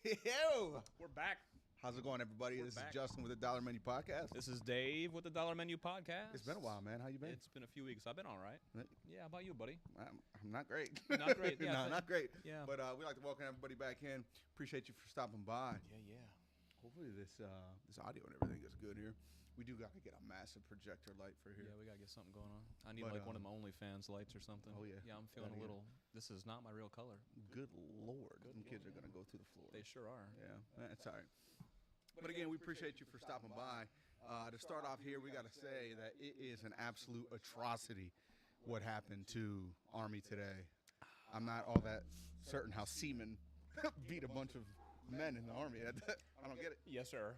Yo! We're back. How's it going, everybody? This back. is Justin with the Dollar Menu Podcast. This is Dave with the Dollar Menu Podcast. It's been a while, man. How you been? It's been a few weeks. I've been all right. Yeah, how about you, buddy? I'm not great. Not great, yeah, no, not great. Yeah. But we'd like to welcome everybody back in. Appreciate you for stopping by. Yeah. Hopefully this audio and everything is good here. We do got to get a massive projector light for here. Yeah, we got to get something going on. I need But, like one of my OnlyFans lights or something. Oh, yeah. Yeah, I'm feeling a little, this is not my real color. Good Lord. Them kids are going to go through the floor. They sure are. Yeah, that's all right. But again, we appreciate you for stopping by. To start off here, we got to say that it is an absolute atrocity what happened to Army today. I'm not all that certain how seamen beat a bunch of men in the Army. I don't get it. Yes, sir.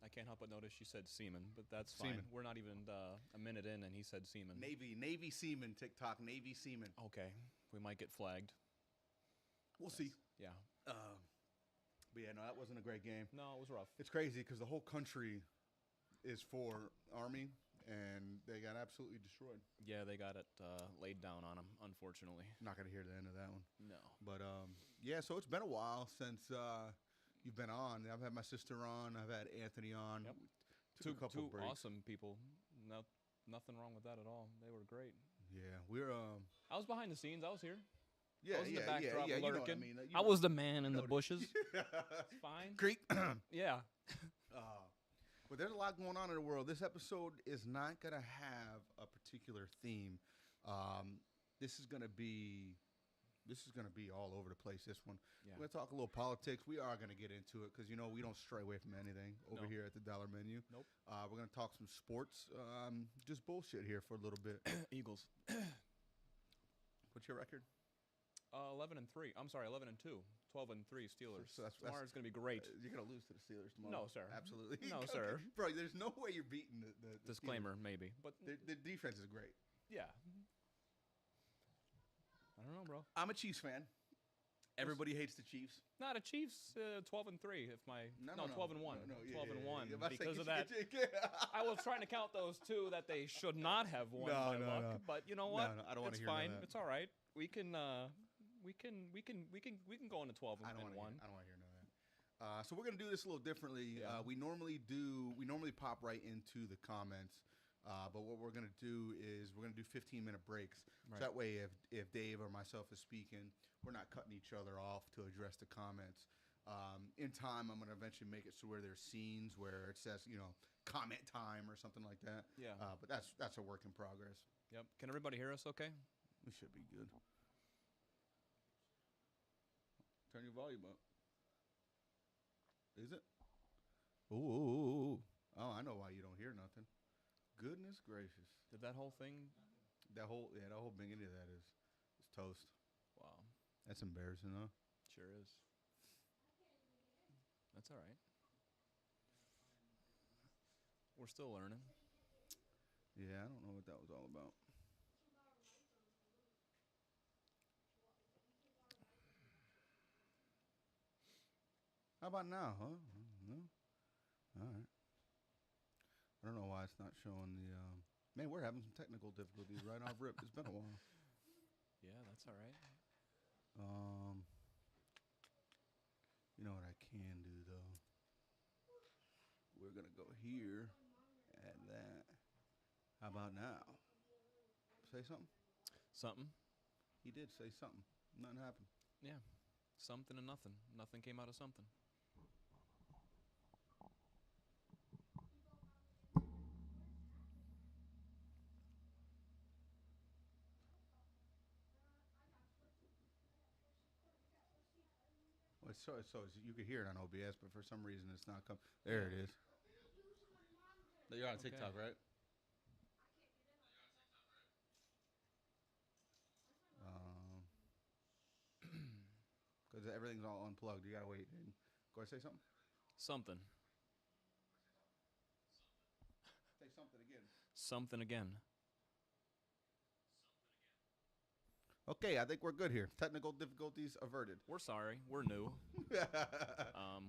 I can't help but notice you said semen, but that's fine. Semen. We're not even a minute in, and he said semen. Navy seamen, TikTok, Navy seamen. Okay, we might get flagged. We'll see. Yeah. But yeah, no, that wasn't a great game. No, it was rough. It's crazy because the whole country is for Army, and they got absolutely destroyed. Yeah, they got it laid down on them, unfortunately. Not going to hear the end of that one. No. But, yeah, so it's been a while since you've been on. I've had my sister on. I've had Anthony on. Yep. Took a couple two breaks. awesome people. No, nothing wrong with that at all. They were great. Yeah, we're I was behind the scenes. I was here. yeah, I was in the yeah, backdrop yeah, you know what I lurking. mean. I was the man in the bushes. It's fine. Creek. Yeah. But there's a lot going on in the world. This episode is not going to have a particular theme. This is going to be all over the place, this one. Yeah. We're going to talk a little politics. We are going to get into it because, you know, we don't stray away from anything over No. here at the Dollar Menu. Nope. We're going to talk some sports, just bullshit here for a little bit. Eagles. What's your record? 11-3. I'm sorry, 11-2. 12-3 Steelers. So Tomorrow's going to be great. You're going to lose to the Steelers tomorrow. No, sir. Absolutely. No, sir. Bro, there's no way you're beating the Disclaimer, maybe. But Steelers. The defense is great. yeah. I don't know, bro. I'm a Chiefs fan. Everybody hates the Chiefs. Not a Chiefs 12-3. If my No, 12-1. No, 12-1. Yeah. Because of that. I was trying to count those two that they should not have won by luck. No. But you know what? No, I don't wanna it's hear fine. none of that. It's all right. We can go into 12 I don't and want 1. to hear none of that. So we're gonna do this a little differently. Yeah. We normally pop right into the comments. But what we're gonna do is we're gonna do 15-minute breaks. Right. So that way, if Dave or myself is speaking, we're not cutting each other off to address the comments. In time, I'm gonna eventually make it so where there's scenes where it says, you know, comment time or something like that. Yeah. But that's a work in progress. Yep. Can everybody hear us okay? We should be good. Turn your volume up. Is it? Ooh. Oh, I know why you don't hear nothing. Goodness gracious. Did that whole thing? That whole beginning of that is toast. Wow. That's embarrassing, though. Sure is. That's all right. We're still learning. Yeah, I don't know what that was all about. How about now, huh? No? All right. I don't know why it's not showing the... Man, we're having some technical difficulties right off rip. It's been a while. Yeah, that's all right. You know what I can do, though? We're going to go here, add that. How about now? Say something? Something. He did say something. Nothing happened. Yeah. Something and nothing. Nothing came out of something. Well, so you could hear it on OBS, but for some reason it's not coming. There it is. You're on TikTok, right? Because everything's all unplugged. You gotta wait. And go ahead, say something. Something. Say something again. Something again. Okay, I think we're good here. Technical difficulties averted. We're sorry. We're new.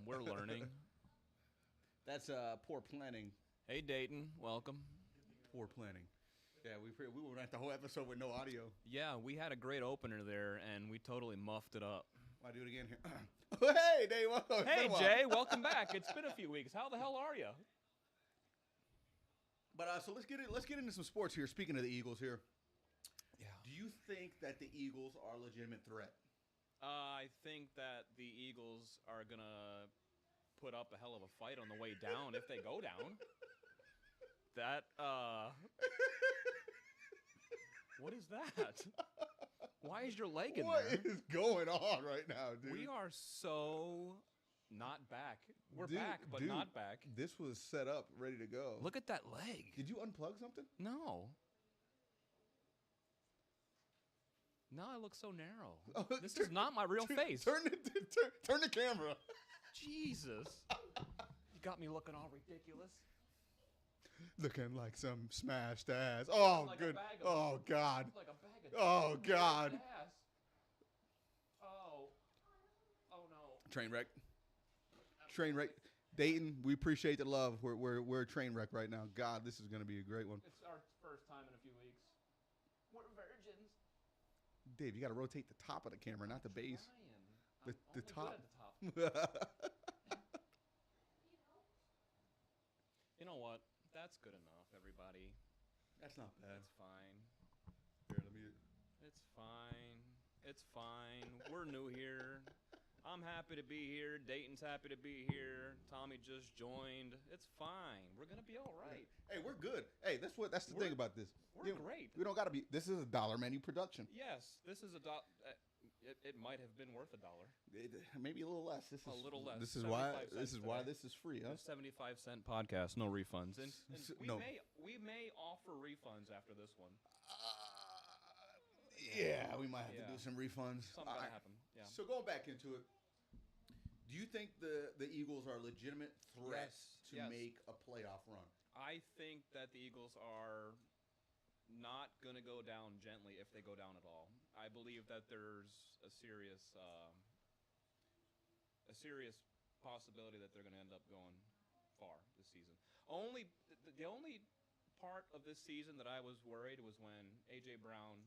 We're learning. That's poor planning. Hey, Dayton. Welcome. Poor planning. Yeah, we went at the whole episode with no audio. Yeah, we had a great opener there, and we totally muffed it up. I'll do it again here. Hey, Dave, welcome. Hey, Jay, welcome back. It's been a few weeks. How the hell are you? But so let's get into some sports here. Speaking of the Eagles here, Yeah. do you think that the Eagles are a legitimate threat? I think that the Eagles are going to put up a hell of a fight on the way down if they go down. That, what is that? Why is your leg in What there? is going on right now, dude? We are so not back. We're Dude, back, but dude, not back. This was set up, ready to go. Look at that leg. Did you unplug something? No. Now I look so narrow. Oh, This is not my real face. Turn the camera. Jesus. You got me looking all ridiculous. Looking like some smashed ass. Oh, Like a good. bag of- Oh, God. Like a bag of Oh, God. ass. Oh. Oh no. Train wreck. Train wreck. Dayton, we appreciate the love. We're a train wreck right now. God, this is going to be a great one. It's our first time in a few weeks. We're virgins. Dave, you got to rotate the top of the camera, not the base. Ryan, The I'm top. only good at the top. You know what? That's good enough, everybody. That's not bad. It's fine. Here, let me. It's fine. It's fine. We're new here. I'm happy to be here. Dayton's happy to be here. Tommy just joined. It's fine. We're gonna be all right. Hey, we're good. Hey, that's the thing about this. We're great. We don't got to be. This is a dollar menu production. Yes, this is it might have been worth $1. Maybe a little less. This is A little less. This is why. 75 This is cents why today. this is free, huh? A 75-cent podcast, no refunds, and we No. may offer refunds after this one. Yeah, we might have Yeah. to do some refunds. Something All gotta right. happen. Yeah. So going back into it, do you think the Eagles are a legitimate threat to Yes. make a playoff run? I think that the Eagles are not going to go down gently if they go down at all. I believe that there's a serious possibility that they're going to end up going far this season. The only part of this season that I was worried was when A.J. Brown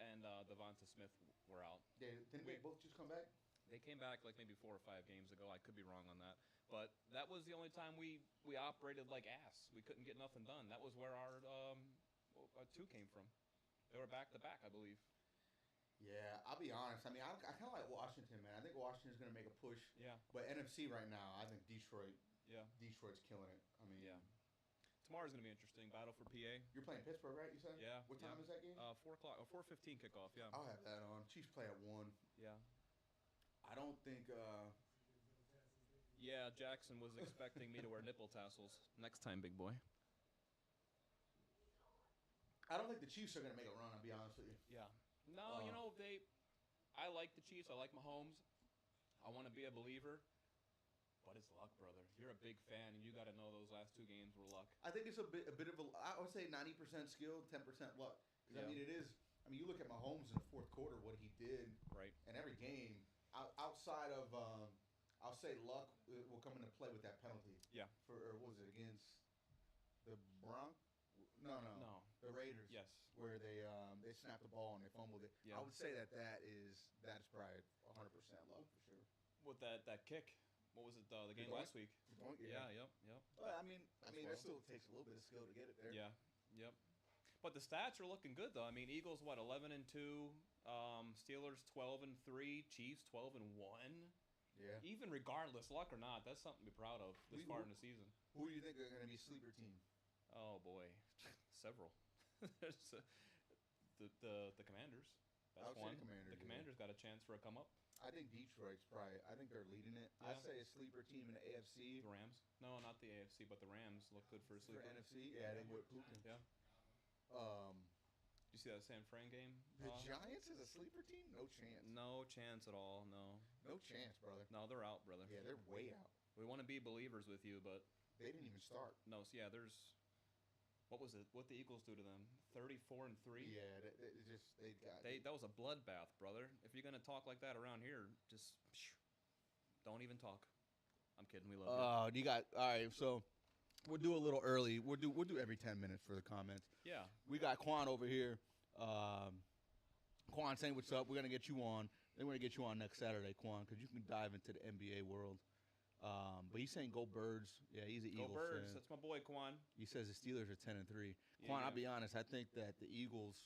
and Devonta Smith were out. Didn't they both just come back? They came back like maybe 4 or 5 games ago. I could be wrong on that. But that was the only time we operated like ass. We couldn't get nothing done. That was where our 2 came from. They were back-to-back, I believe. Yeah, I'll be honest. I mean, I kind of like Washington, man. I think Washington's going to make a push. Yeah. But NFC right now, I think Detroit's killing it. I mean, Yeah. Tomorrow's going to be interesting. Battle for PA. You're playing Pittsburgh, right? You said? Yeah. What time is that game? 4 o'clock. 4:15 kickoff, yeah. I'll have that on. Chiefs play at 1. Yeah. I don't think. Yeah, Jackson was expecting me to wear nipple tassels. Next time, big boy. I don't think the Chiefs are going to make a run. I'll be honest with you. Yeah. No, I like the Chiefs. I like Mahomes. I want to be a believer. But it's luck, brother. You're a big fan, and you got to know those last 2 games were luck. I think it's a bit of a. I would say 90% skill, 10% luck. Because Yeah. I mean, it is. I mean, you look at Mahomes in the fourth quarter, what he did, Right. in every game. Outside of, I'll say luck will come into play with that penalty. Yeah. Or what was it against the Broncos? No. The Raiders. Yes. Where they snapped the ball and they fumbled it. Yeah. I would say that's probably 100% luck for sure. With that kick. What was it? The game point? last week. Yeah. Yep. Well, I mean, well. it still takes a little bit of skill to get it there. Yeah. Yep. But the stats are looking good though. I mean, Eagles 11-2, Steelers 12-3, Chiefs 12-1. Yeah. Even regardless, luck or not, that's something to be proud of this far in the season. Who do you think are going to be sleeper team? Oh boy, several. There's the Commanders. I That's would say one. Commanders, The yeah. Commanders got a chance for a come up. I think Detroit's probably. I think they're leading it. Yeah. I'd say a sleeper team in the AFC. The Rams? No, not the AFC, but the Rams look good for a For sleeper. NFC, yeah, they would. Putin. Yeah. Did you see that San Fran game? The Giants is a sleeper team? No chance. No chance at all. No. No chance, brother. No, they're out, brother. Yeah, they're way out. We want to be believers with you, but They didn't even start. no. So yeah, there's. What was it? What the Eagles do to them? 34-3. Yeah, That was a bloodbath, brother. If you're gonna talk like that around here, just don't even talk. I'm kidding. We love you. You got all right. So we'll do a little early. We'll do every 10 minutes for the comments. Yeah. We got Quan over here. Quan saying what's up. We're gonna get you on. They want to get you on next Saturday, Quan, because you can dive into the NBA world. But he's saying go Birds. Yeah, he's an Eagles Go Birds. fan. That's my boy, Quan. He says the Steelers are 10-3. Yeah, Quan, yeah. I'll be honest. I think that the Eagles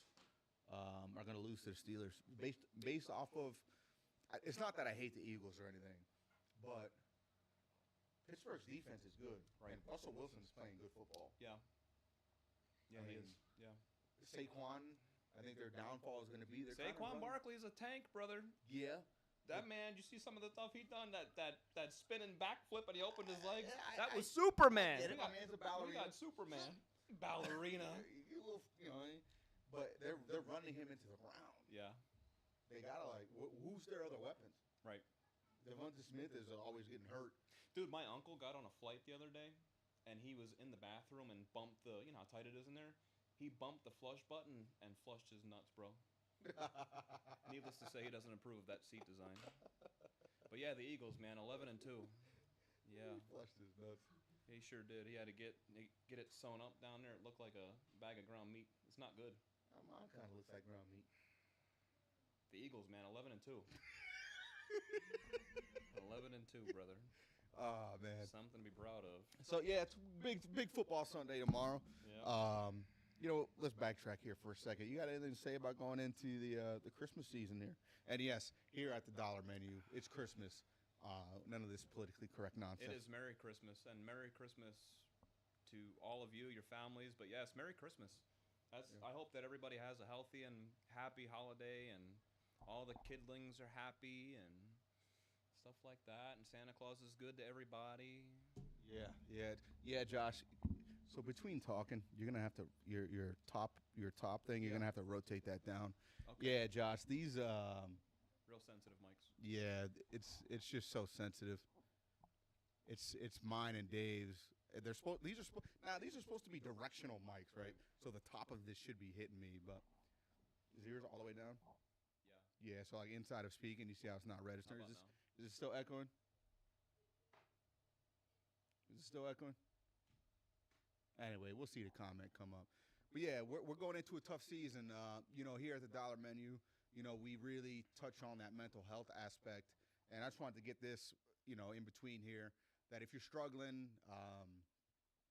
are going to lose to the Steelers based off of. It's not that I hate the Eagles or anything, but Pittsburgh's defense is good, Right. and Russell Wilson is playing good football. Yeah. Yeah, I he mean, is. Yeah. Saquon, I think their downfall is going to be their Saquon Barkley is a tank, brother. Yeah. That man, you see some of the stuff he done, that spinning backflip and he opened his legs. Yeah, That was Superman. get it. I mean, it's a ballerina. We got Superman. Ballerina. But they're running him into the ground. Yeah. They gotta who's their other weapons? Right. Devonta Smith is always getting hurt. Dude, my uncle got on a flight the other day, and he was in the bathroom and bumped the, you know how tight it is in there? He bumped the flush button and flushed his nuts, bro. Needless to say, he doesn't approve of that seat design. But yeah, the Eagles, man, 11-2. Yeah. He flushed his nuts. He sure did. He had to get it sewn up down there. It looked like a bag of ground meat. It's not good. Mine kind of looks like ground meat. The Eagles, man, 11-2. 11-2, brother. Oh man, Something to be proud of. So yeah, it's big football Sunday tomorrow. Yeah. Let's backtrack here for a second. You got anything to say about going into the Christmas season here? And yes, here at the Dollar Menu, it's Christmas. None of this politically correct nonsense. It is Merry Christmas, and Merry Christmas to all of you, your families. But yes, Merry Christmas. I hope that everybody has a healthy and happy holiday, and all the kidlings are happy and stuff like that. And Santa Claus is good to everybody. Yeah, Josh. So between talking, you're gonna have to your top thing. You're gonna have to rotate that down. Okay. Yeah, Josh. These Real sensitive mics. Yeah, it's just so sensitive. It's mine and Dave's. These are supposed to be directional mics, right? So the top of this should be hitting me, but is yours all the way down? Yeah. Yeah. So like inside of speaking, you see how it's not registering. How about Is it still echoing? Is it still echoing? Anyway, we'll see the comment come up. But yeah, we're going into a tough season. Here at the Dollar Menu, we really touch on that mental health aspect. And I just wanted to get this, in between here, that if you're struggling,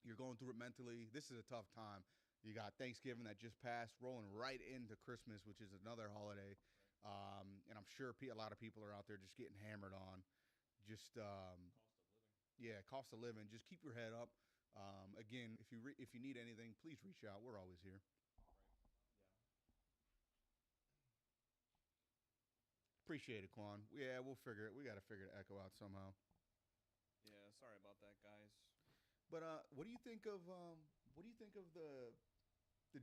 you're going through it mentally, this is a tough time. You got Thanksgiving that just passed, rolling right into Christmas, which is another holiday. And I'm sure a lot of people are out there just getting hammered on. Just cost of living. Just keep your head up. Again, if you need anything, please reach out. We're always here. Appreciate it, Quan. Yeah, we'll figure it. We got to figure the echo out somehow. Yeah, sorry about that, guys. But what do you think of the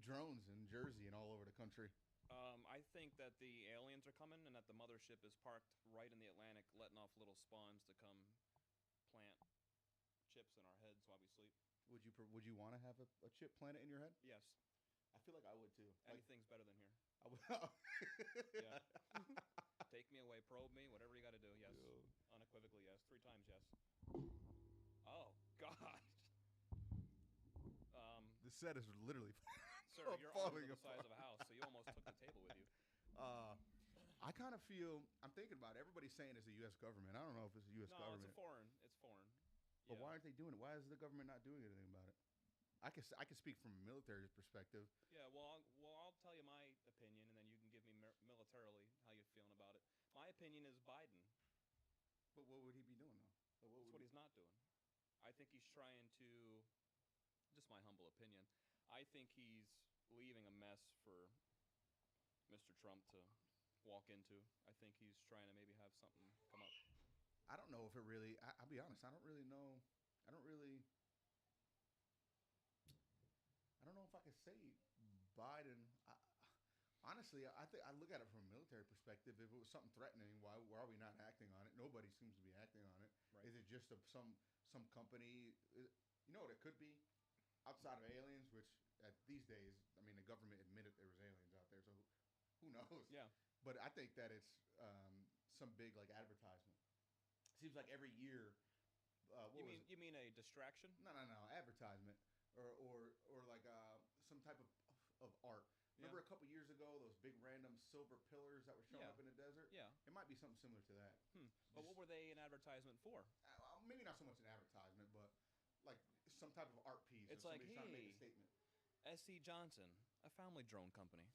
drones in Jersey and all over the country? I think that the aliens are coming, and that the mothership is parked right in the Atlantic, letting off little spawns to come plant chips in our heads while we sleep. Would you want to have a chip planted in your head? Yes. I feel like I would too. Anything's better than here. I would. Yeah. Take me away, probe me, whatever you got to do. Yes. Yeah. Unequivocally, yes. 3 times, yes. Oh, God. The set is literally. Sir, your arms are the size of a house, so you almost took the table with you. I kind of feel. I'm thinking about it. Everybody's saying it's the U.S. government. I don't know if it's the U.S. government. No, it's foreign. But why aren't they doing it? Why is the government not doing anything about it? I can speak from a military perspective. Yeah, well, I'll tell you my opinion, and then you can give me militarily how you're feeling about it. My opinion is Biden. But what would he be doing, though? That's what he's not doing. I think he's trying to, just my humble opinion, I think he's leaving a mess for Mr. Trump to walk into. I think he's trying to maybe have something come up. I don't know if it really. I'll be honest. I don't really know. I don't know if I can say Biden. Honestly, I think I look at it from a military perspective. If it was something threatening, why are we not acting on it? Nobody seems to be acting on it. Right. Is it just some company? You know what it could be? Outside of aliens, which these days, I mean, the government admitted there was aliens out there, so who knows? Yeah. But I think that it's some big advertisement. Seems like every year. You mean a distraction? No, advertisement or like some type of art. Remember a couple years ago, those big random silver pillars that were showing Yeah. up in the desert? Yeah. It might be something similar to that. But what were they an advertisement for? Maybe not so much an advertisement, but like some type of art piece. It's or like, somebody's trying to make hey, a statement. SC Johnson, a family drone company.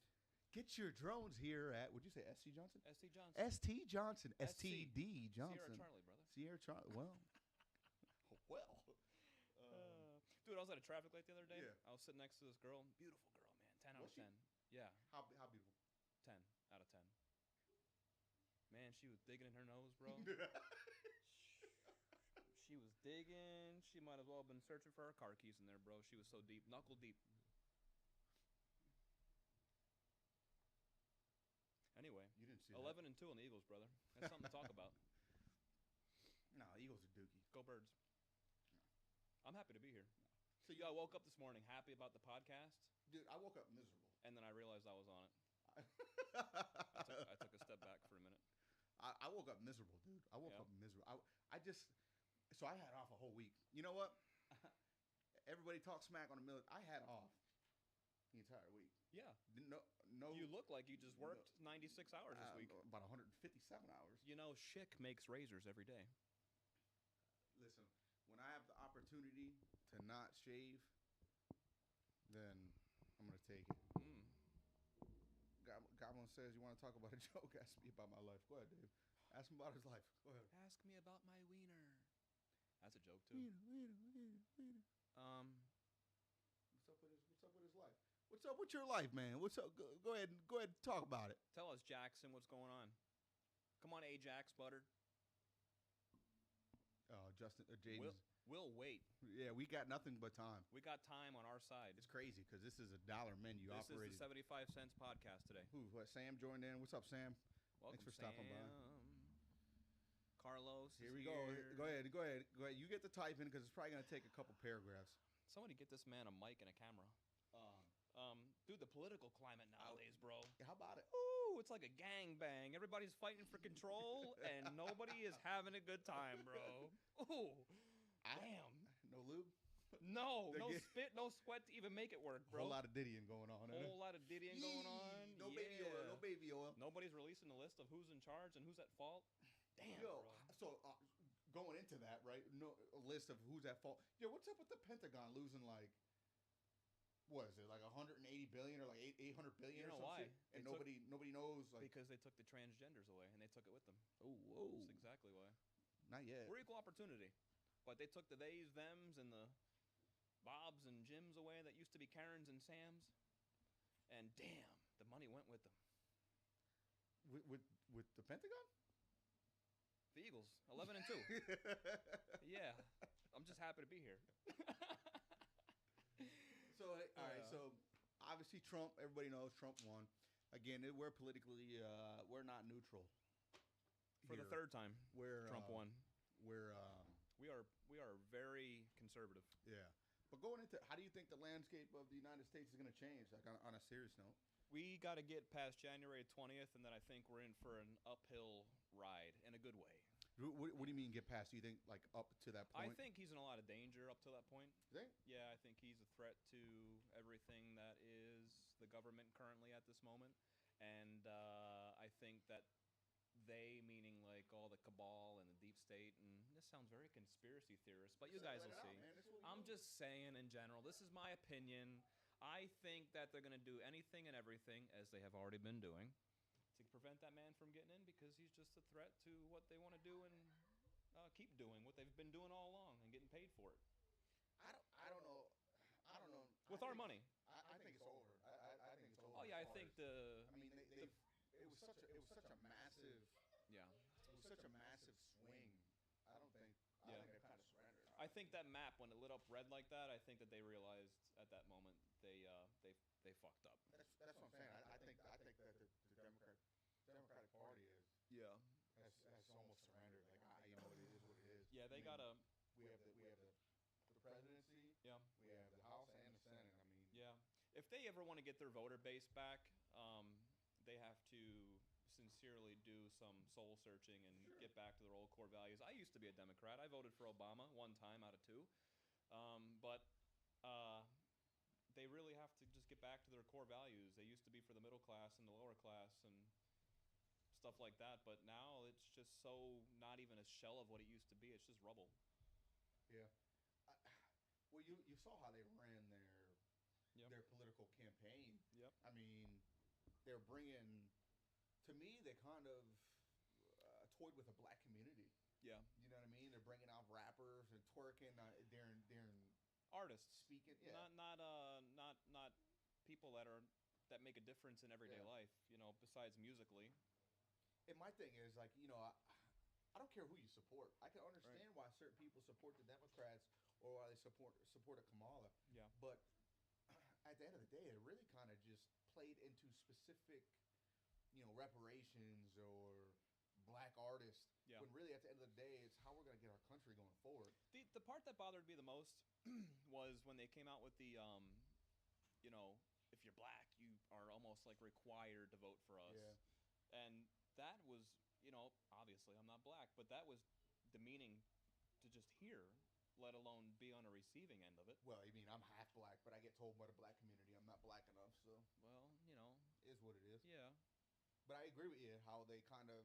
Get your drones here at, would you say SC Johnson? SC Johnson. ST Johnson. SC. STD Johnson. Sierra Charlie, brother. Sierra Charlie. Well. well. Dude, I was at a traffic light the other day. Yeah. I was sitting next to this girl. Beautiful girl, man. 10 out Was of 10. Yeah. How beautiful. 10 out of 10. Man, she was digging in her nose, bro. She was digging. She might as well have been searching for her car keys in there, bro. She was so deep. Knuckle deep. Anyway, You didn't see 11 and 2 on the Eagles, brother. That's something to talk about. that. No, Eagles are dookie. Go Birds. I'm happy to be here. So I woke up this morning happy about the podcast, Dude, I woke up miserable. and then I realized I was on it. I took a step back for a minute. I woke up miserable, dude. I woke Yeah. up miserable. I just, so I had off a whole week. You know what? Everybody talks smack on the military. I had off the entire week. Yeah. No. You look like you just worked 96 hours this week. About 157 hours. You know, Schick makes razors every day. Listen, when I have the opportunity to not shave, then I'm gonna take it. Goblin says you want to talk about a joke. Ask me about my life. Go ahead, Dave. Ask him about his life. Go ahead. Ask me about my wiener. That's a joke too. Wiener. What's up with his life? What's up with your life, man? What's up? Go ahead and talk about it. Tell us, Jackson, what's going on? Come on, Ajax, Butter. Justin, Jaden. We'll wait. Yeah, we got nothing but time. We got time on our side. It's crazy because this is a $1 menu This operated. is the 75 cents podcast today. What? Sam joined in. What's up, Sam? Welcome, Thanks for stopping by. Carlos. Here we is go. here. Go ahead. You get the type in because it's probably gonna take a couple paragraphs. Somebody get this man a mic and a camera. Dude, the political climate nowadays, bro. How about it? Ooh, it's like a gangbang. Everybody's fighting for control, and nobody is having a good time, bro. Ooh, damn. No lube. No They're spit, no sweat to even make it work, bro. Whole lot of diddying going on. Whole lot of diddying going on. No baby oil. No baby oil. Nobody's releasing the list of who's in charge and who's at fault. Damn, Yo, bro. so going into that, right? No, a list of who's at fault. Yo, what's up with the Pentagon losing like, what is it, like 180 billion or like 800 billion You know or why? something? And nobody knows. Like, Because they took the transgenders away and they took it with them. oh, whoa, That's exactly why. not yet. We're equal opportunity, but they took the theys, thems, and the Bobs and Jims away that used to be Karens and Sams, and damn, the money went with them. With the Pentagon? The Eagles, 11 and 2. Yeah, I'm just happy to be here. So all right, so obviously Trump. Everybody knows Trump won. Again, we're politically we're not neutral. For the third time, Trump won. We're We are very conservative. yeah. But going into, how do you think the landscape of the United States is going to change? Like on a serious note. We got to get past January 20th, and then I think we're in for an uphill ride in a good way. What do you mean get past? Do you think like up to that point? I think he's in a lot of danger up to that point. You think? Yeah, I think he's a threat to everything that is the government currently at this moment. And I think that they, meaning like all the cabal and the deep state, and this sounds very conspiracy theorist, but you guys will see. I'm just saying in general, this is my opinion. I think that they're going to do anything and everything, as they have already been doing, to prevent that man from getting in, because he's just a threat to what they want to do and keep doing what they've been doing all along and getting paid for it. I don't know. With our money. I think it's over. I think it's over. Oh yeah, I think I mean, it was such a massive. Yeah. It was such a massive swing. I don't think. Yeah. I think they kind of surrendered. I think that map, when it lit up red like that, I think that they realized at that moment they fucked up. That's what I'm saying. I think that the Democratic Party Yeah. has almost surrendered. Like it is what it is. Yeah, they I mean, gotta. We have the presidency. Yeah. We have the House and the Senate. I mean. Yeah. If they ever want to get their voter base back, they have to sincerely do some soul searching and get back to their old core values. I used to be a Democrat. I voted for Obama one time out of two, but they really have to just get back to their core values. They used to be for the middle class and the lower class and stuff like that. But now it's just so not even a shell of what it used to be. It's just rubble. Yeah. Well, you saw how they ran their political campaign. Yep. I mean, they're bringing. To me, they kind of toyed with a black community. Yeah. You know what I mean? They're bringing out rappers and twerking during Artists speaking. Yeah. Not people that make a difference in everyday life. You know, besides musically. And my thing is like, you know, I don't care who you support. I can understand why certain people support the Democrats or why they support a Kamala. Yeah. But at the end of the day, it really kind of just played into specific, you know, reparations or black artists. Yeah. When really at the end of the day, it's how we're going to get our country going forward. The part that bothered me the most was when they came out with the, you know, if you're black, you are almost like required to vote for us. Yeah. And that was, you know, obviously I'm not black, but that was demeaning to just hear, let alone be on a receiving end of it. Well, I mean, I'm half black, but I get told by the black community I'm not black enough, so. Well, you know. Is what it is. Yeah. But I agree with you how they kind of,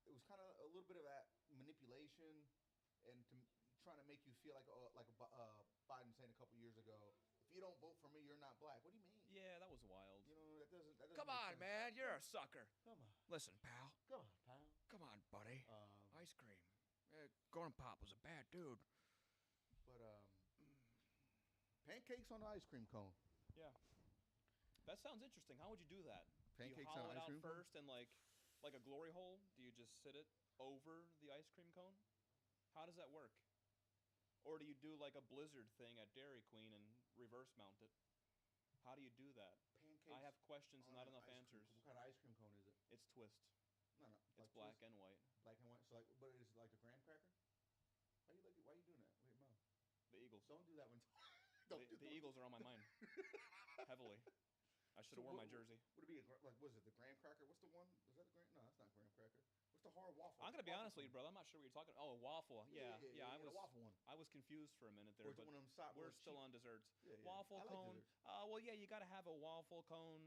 it was kind of a little bit of that manipulation and trying to make you feel like Biden saying a couple years ago, if you don't vote for me, you're not black. What do you mean? Yeah, that was wild. You know, that doesn't Come make on, sense. man, you're a sucker. Come on. Listen, pal. Come on, pal. Come on, buddy. Ice cream. Gordon Pop was a bad dude. But pancakes on the ice cream cone. Yeah. That sounds interesting. How would you do that? Pancakes do you hollow on it ice out cream cone? first and like a glory hole? Do you just sit it over the ice cream cone? How does that work? Or do you do like a Blizzard thing at Dairy Queen and reverse mount it? How do you do that? Pancakes. I have questions and on not an enough ice cream answers. cone. What kind of ice cream cone is it? It's twist. No. It's like black twist? and white. Black and white. So like, but is it like the graham cracker? Why are you doing that? Wait, Mom. The Eagles. Don't do that one. The Eagles are on my mind heavily. I should have worn my jersey. Would it be was it the graham cracker? What's the one? Is that the graham? No, that's not graham cracker. What's the hard waffle? I'm gonna be honest cone? with you, brother. I'm not sure what you're talking. Oh, a waffle. Yeah. The waffle one. I was confused for a minute there, Or is it but one of them side- we're or still cheap- on desserts. Yeah. Waffle I like cone. desserts. Well, yeah, you got to have a waffle cone,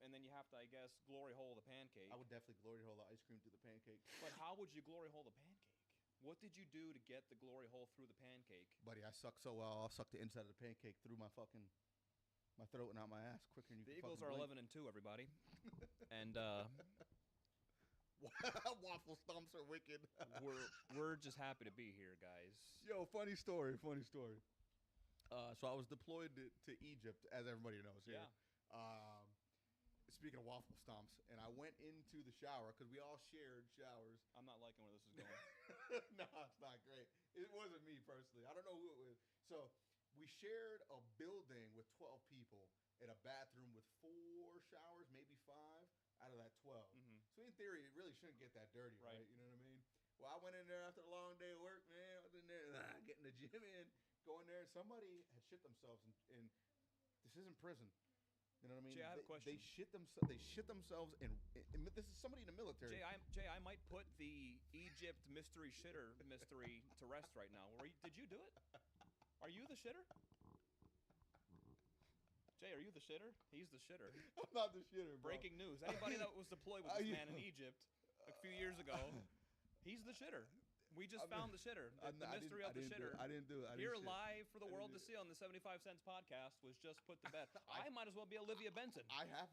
and then you have to, I guess, glory hole the pancake. I would definitely glory hole the ice cream through the pancake. But how would you glory hole the pancake? What did you do to get the glory hole through the pancake? Buddy, I suck so well. I'll suck the inside of the pancake through my throat and out my ass quicker than you The can Eagles fucking are blink. 11-2, everybody, and Waffle stomps are wicked. we're just happy to be here, guys. Yo, funny story. So I was deployed to Egypt, as everybody knows here. Yeah. Speaking of waffle stomps, and I went into the shower because we all shared showers. I'm not liking where this is going. No, it's not great. It wasn't me personally. I don't know who it was. So we shared a building with 12 people in a bathroom with 4 showers, maybe 5 out of that 12. Mhm. So in theory, it really shouldn't get that dirty, right? Right. You know what I mean? Well, I went in there after a long day of work, man. I was in there getting the gym in, going there. Somebody had shit themselves, and this isn't prison. You know what I mean? Jay, I have a question. They shit themselves in this is somebody in the military. Jay, I might put the Egypt mystery shitter mystery to rest right now. Did you do it? Are you the shitter? Jay, are you the shitter? He's the shitter. I'm not the shitter, bro. Breaking news. Anybody that was deployed with this man in Egypt a few years ago, he's the shitter. We just found the shitter. The mystery of the shitter. I didn't do it. Here live for the world to see on the 75 Cents podcast was just put to bed. I might as well be Olivia Benson. I have.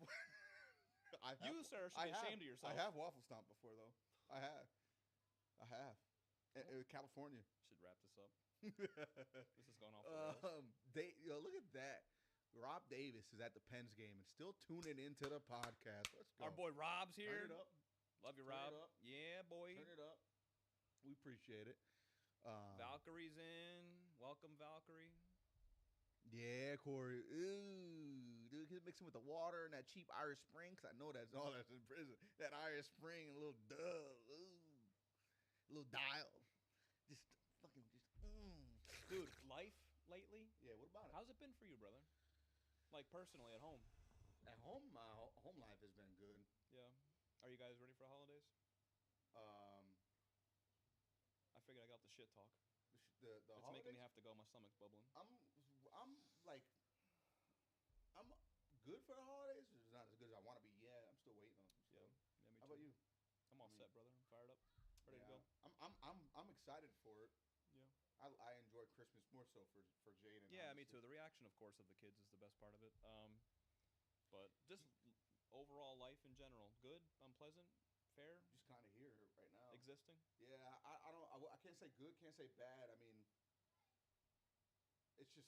You, sir, should be ashamed of yourself. I have waffle stomp before though. I have. California. Should wrap this up. This is going off the rails. Look at that. Rob Davis is at the Pens game and still tuning into the podcast. Let's go. Our boy Rob's here. Turn it up. Love you, Turn Rob. it up. Yeah, boy. Turn it up. We appreciate it. Valkyrie's in. Welcome, Valkyrie. Yeah, Corey. Ooh, dude, mixing with the water and that cheap Irish Spring, 'cause I know that's all that's in prison. That Irish Spring and a little Dove, a little dial, just fucking Dude, life lately? Yeah, what about it? How's it been for you, brother? Like personally at home? At home, my home life has been good. Yeah. Are you guys ready for the holidays? I figured I got the shit talk. The It's making me have to go. My stomach's bubbling. I'm like I'm good for the holidays. It's not as good as I want to be yet. I'm still waiting on some stuff. Yeah, me How too. about you? I'm all set, brother. I'm fired up, ready to Yeah. go. I'm excited for it. Yeah. I enjoy Christmas more so for Jaden. Yeah, me obviously. too. The reaction, of course, of the kids is the best part of it. But just overall life in general, good, unpleasant, fair, Just kind of here right now. existing. Yeah, I don't. I can't say good, can't say bad. I mean, it's just.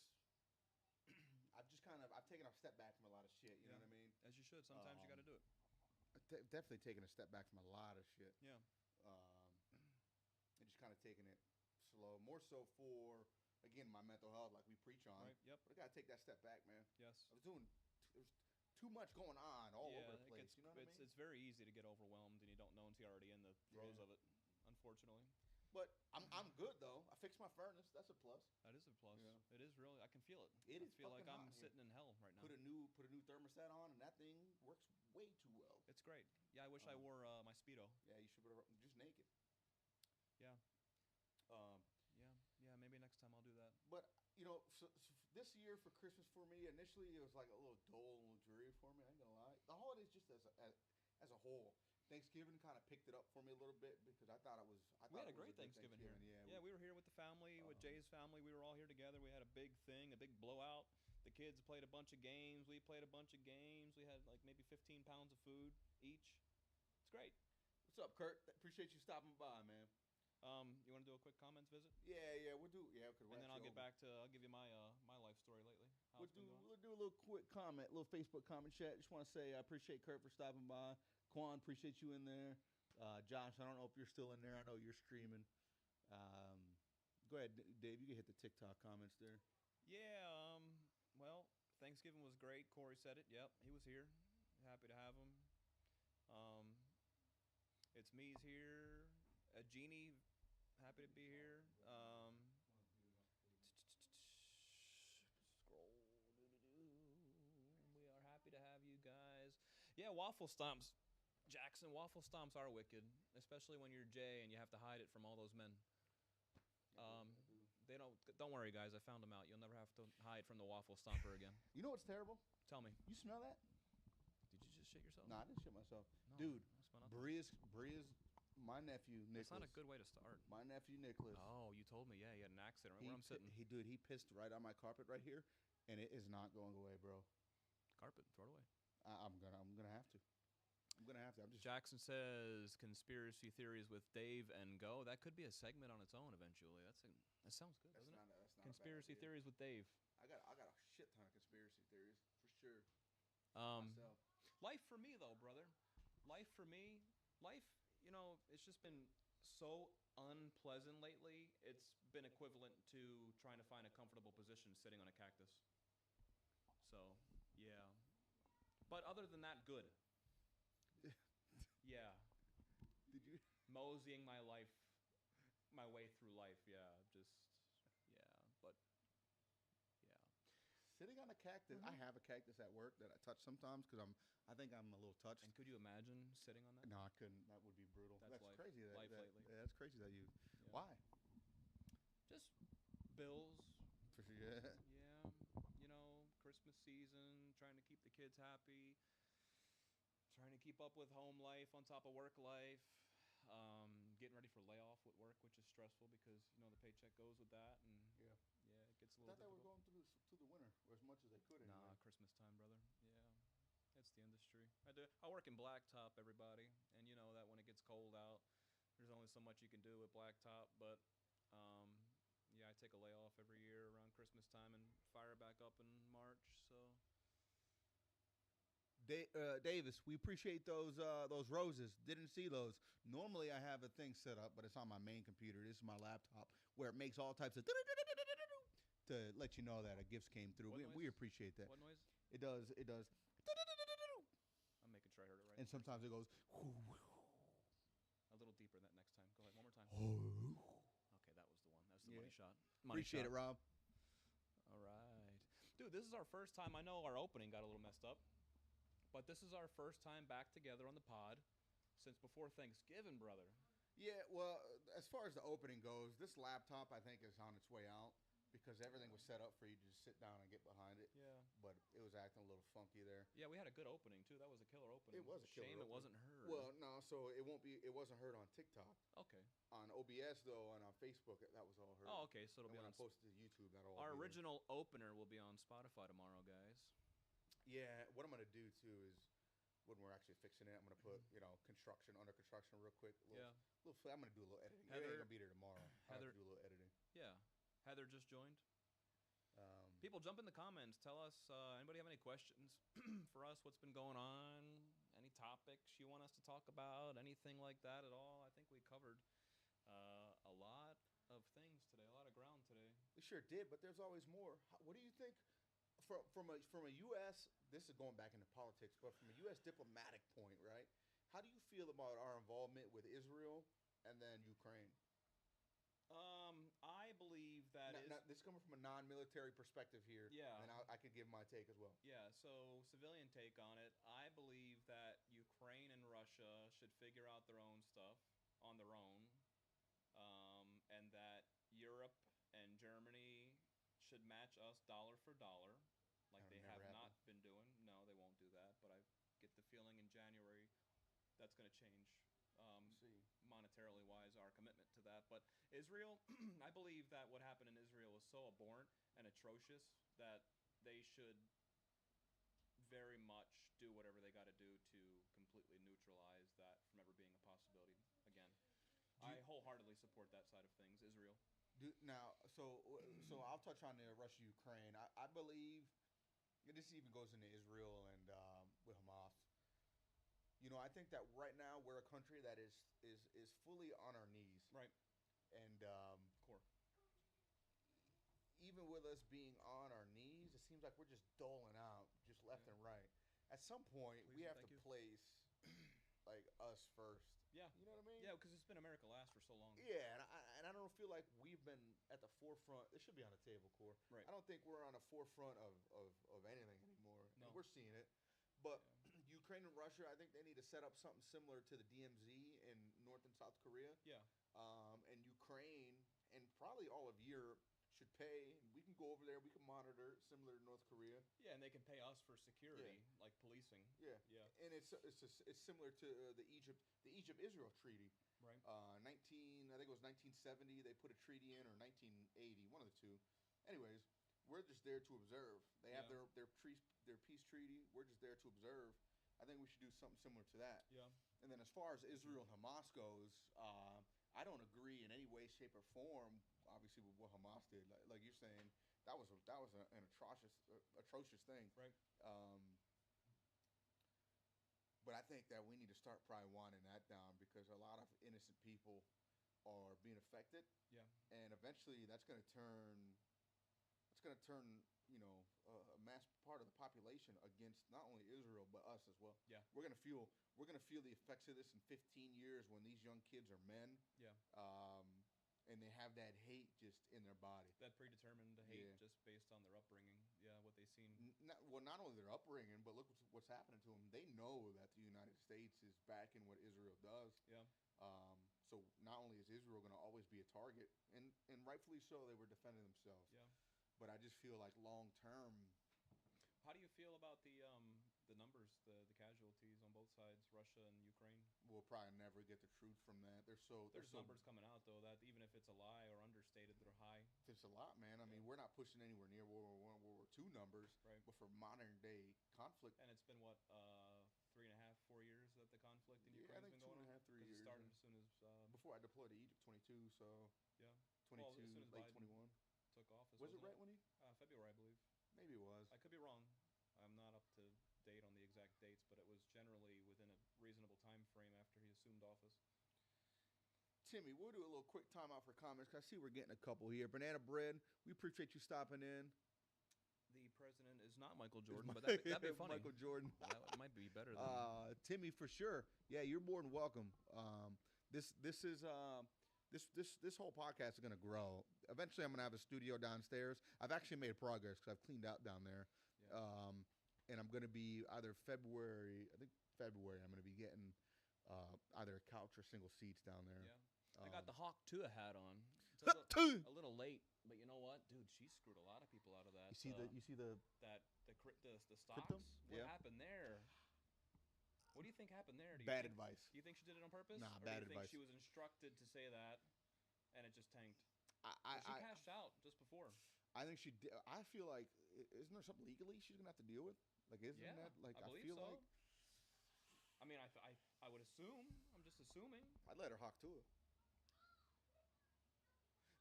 I've taken a step back from a lot of shit. You know what I mean? As you should. Sometimes you got to do it. Definitely taking a step back from a lot of shit. Yeah. And just kind of taking it slow. More so for again my mental health, like we preach on. Right. Yep. But I gotta take that step back, man. Yes. I was doing. There's too much going on all over the place. You know what I mean? It's very easy to get overwhelmed, and you don't know until you're already in the throes of it. Unfortunately. But I'm good though. I fixed my furnace. That's a plus. That is a plus. Yeah. It is really. I can feel it. It I is feel like fucking I'm hot sitting in hell right now. Put a new thermostat on, and that thing works way too well. It's great. Yeah, I wish I wore my Speedo. Yeah, you should just naked. Yeah. Um, Yeah. Maybe next time I'll do that. but you know, so this year for Christmas for me, initially it was like a little dull, a little dreary for me. I ain't gonna lie. The holidays just as a whole. Thanksgiving kind of picked it up for me a little bit because I thought it was. We had a great Thanksgiving here. Yeah, we were here with the family, with Jay's family. We were all here together. We had a big thing, a big blowout. The kids played a bunch of games. We played a bunch of games. We had like maybe 15 pounds of food each. It's great. What's up, Kurt? Appreciate you stopping by, man. You want to do a quick comments visit? Yeah, we'll do. Yeah, and then I'll get back to. I'll give you my my life story lately. We'll do a little quick comment, a little Facebook comment chat. Just want to say I appreciate Kurt for stopping by. Quan, appreciate you in there. Josh, I don't know if you're still in there. I know you're streaming. Go ahead, Dave. You can hit the TikTok comments there. Yeah. Well, Thanksgiving was great. Corey said it. Yep, he was here. Happy to have him. It's me's here. Jeannie, happy to be here. Scroll. We are happy to have you guys. Yeah, waffle stomps. Jackson, waffle stomps are wicked, especially when you're Jay and you have to hide it from all those men. They don't worry, guys. I found them out. You'll never have to hide from the waffle stomper again. You know what's terrible? Tell me. You smell that? Did you just shit yourself? No, I didn't shit myself. No, Dude, I smell nothing. Bria's my nephew, Nicholas. That's not a good way to start. My nephew, Nicholas. Oh, you told me. Yeah, he had an accident right where I'm sitting. He pissed right on my carpet right here, and it is not going away, bro. Carpet, throw it away. I'm gonna have to. I'm just. Jackson says conspiracy theories with Dave and Go. That could be a segment on its own eventually. That sounds good, doesn't it? That's not Conspiracy a bad idea. theories with Dave. I got a shit ton of conspiracy theories for sure. Myself. Life for me though, brother. Life for me. Life, it's just been so unpleasant lately. It's been equivalent to trying to find a comfortable position sitting on a cactus. So, yeah. But other than that, good. Yeah. Did you? Moseying my way through life. Yeah. But yeah. Sitting on a cactus. I have a cactus at work that I touch sometimes because I think I'm a little touched. And could you imagine sitting on that? No, I couldn't. That would be brutal. That's life. Crazy. Life lately. Yeah, that's crazy that you. Yeah. Why? Just bills. For sure. Yeah. Yeah. Christmas season, trying to keep the kids happy, trying to keep up with home life on top of work life, getting ready for layoff with work, which is stressful because the paycheck goes with that, and yeah, it gets a I little. thought they were going through the winter or as much as they could. Anyway. Nah, Christmas time, brother. Yeah, it's the industry. I work in blacktop, everybody, and you know that when it gets cold out, there's only so much you can do with blacktop, but. Yeah, I take a layoff every year around Christmas time and fire back up in March. So, Davis, we appreciate those roses. Didn't see those. Normally, I have a thing set up, but it's on my main computer. This is my laptop where it makes all types of to let you know that a gift came through. We appreciate that. What noise? It does. I'm making sure I heard it right. And sometimes it goes. A little deeper that next time. Go ahead, one more time. Okay, that was the one. That's the money shot. Appreciate it, Rob. All right. Dude, this is our first time. I know our opening got a little messed up, but this is our first time back together on the pod since before Thanksgiving, brother. Yeah, well, as far as the opening goes, this laptop, I think, is on its way out because everything was set up for you to just sit down and get behind it. Yeah. But it was acting a little funky there. Yeah, we had a good opening too. That was a killer opening. It was a killer shame it opening. wasn't heard. Well, no, so it won't be. It wasn't heard on TikTok. Okay. On OBS though, and on Facebook, that was all heard. Oh, okay. So it'll and be when on. I posted to YouTube, that'll all Our be there. original opener will be on Spotify tomorrow, guys. Yeah, what I'm gonna do too is when we're actually fixing it, I'm gonna put construction under construction real quick. I'm gonna do a little editing. It ain't gonna be there tomorrow. I have to do a little editing. Yeah, Heather just joined. Um, People jump in the comments. Tell us. Anybody have any questions for us? What's been going on? Any topics you want us to talk about? Anything like that at all? I think we covered a lot of things today. A lot of ground today. we sure did, but there's always more. What do you think? From a U.S. This is going back into politics, but from a U.S. diplomatic point, right? How do you feel about our involvement with Israel and then Ukraine? I believe that this is coming from a non-military perspective here. Yeah. And I could give my take as well. Yeah, so civilian take on it. I believe that Ukraine and Russia should figure out their own stuff on their own, and that Europe and Germany should match us dollar for dollar, like they have not been doing. No, they won't do that, but I get the feeling in January that's going to change. Monetarily wise, our commitment to that. But Israel, I believe that what happened in Israel was so abhorrent and atrocious that they should very much do whatever they got to do to completely neutralize that from ever being a possibility again. I wholeheartely support that side of things, Israel. So I'll touch on the Russia-Ukraine. I believe, and this even goes into Israel and with Hamas. I think that right now we're a country that is fully on our knees. Right. And Core. even with us being on our knees, it seems like we're just doling out just left and right. At some point, we have to place like us first. Yeah. You know what I mean? Yeah, because it's been America last for so long. Yeah, and I don't feel like we've been at the forefront. It should be on the table, Core. Right. I don't think we're on the forefront of anything anymore. No. And we're seeing it. But Ukraine and Russia, I think they need to set up something similar to the DMZ in North and South Korea. Yeah. And Ukraine and probably all of Europe should pay. We can go over there. We can monitor, similar to North Korea. Yeah, and they can pay us for security, like policing. Yeah. Yeah. And it's similar to the Egypt-Israel treaty. Right. I think it was 1970. They put a treaty in, or 1980, one of the two. Anyways, we're just there to observe. They have their peace treaty. We're just there to observe. I think we should do something similar to that. Yeah. And then as far as Israel and Hamas goes, I don't agree in any way, shape, or form. Obviously, with what Hamas did, like you're saying, that was an atrocious thing. Right. But I think that we need to start probably winding that down because a lot of innocent people are being affected. Yeah. And eventually, that's going to turn. It's going to turn, a mass part of the population against not only Israel but us as well. Yeah. We're going to feel the effects of this in 15 years when these young kids are men. Yeah. And they have that hate just in their body. That predetermined hate just based on their upbringing. Yeah, what they've seen. Not only their upbringing, but look what's happening to them. They know that the United States is backing what Israel does. Yeah. So not only is Israel going to always be a target, and rightfully so, they were defending themselves. Yeah. But I just feel like long term. How do you feel about the numbers, the casualties on both sides, Russia and Ukraine? We'll probably never get the truth from that. There's numbers coming out though that even if it's a lie or understated, they're high. There's a lot, man. I mean, we're not pushing anywhere near World War I, World War II numbers. Right. But for modern day conflict, and it's been what 3.5, 4 years that the conflict in Ukraine has been going on. 2.5, 3 years. It started as soon as before I deployed to Egypt, 22. So yeah, 22, well, as soon as late Biden 21. took office. Was it right when he? February, I believe. Maybe it was. I could be wrong. I'm not up to date on the exact dates, but it was generally within a reasonable time frame after he assumed office. Timmy, we'll do a little quick timeout for comments because I see we're getting a couple here. Banana Bread, we appreciate you stopping in. The president is not Michael Jordan, but that'd be funny. Michael Jordan. That might be better than Timmy, for sure. Yeah, you're more than welcome. This whole podcast is going to grow. Eventually, I'm going to have a studio downstairs. I've actually made progress because I've cleaned out down there. Yeah. And I'm going to be either February, I'm going to be getting either a couch or single seats down there. Yeah. I got the Hawk 2 hat on. It's a little late But you know what, dude? She screwed a lot of people out of that. You see the the stocks. Crypto? What Yeah. happened there? What do you think happened there? Bad advice. Do you think she did it on purpose? Nah, or bad do you think advice. she was instructed to say that, and it just tanked? I She cashed out just before. I think she did. I feel like isn't there something legally she's gonna have to deal with? Like isn't Yeah, that like I believe feel so. like I mean, I would assume. I'm just assuming. I'd let her hawk to it.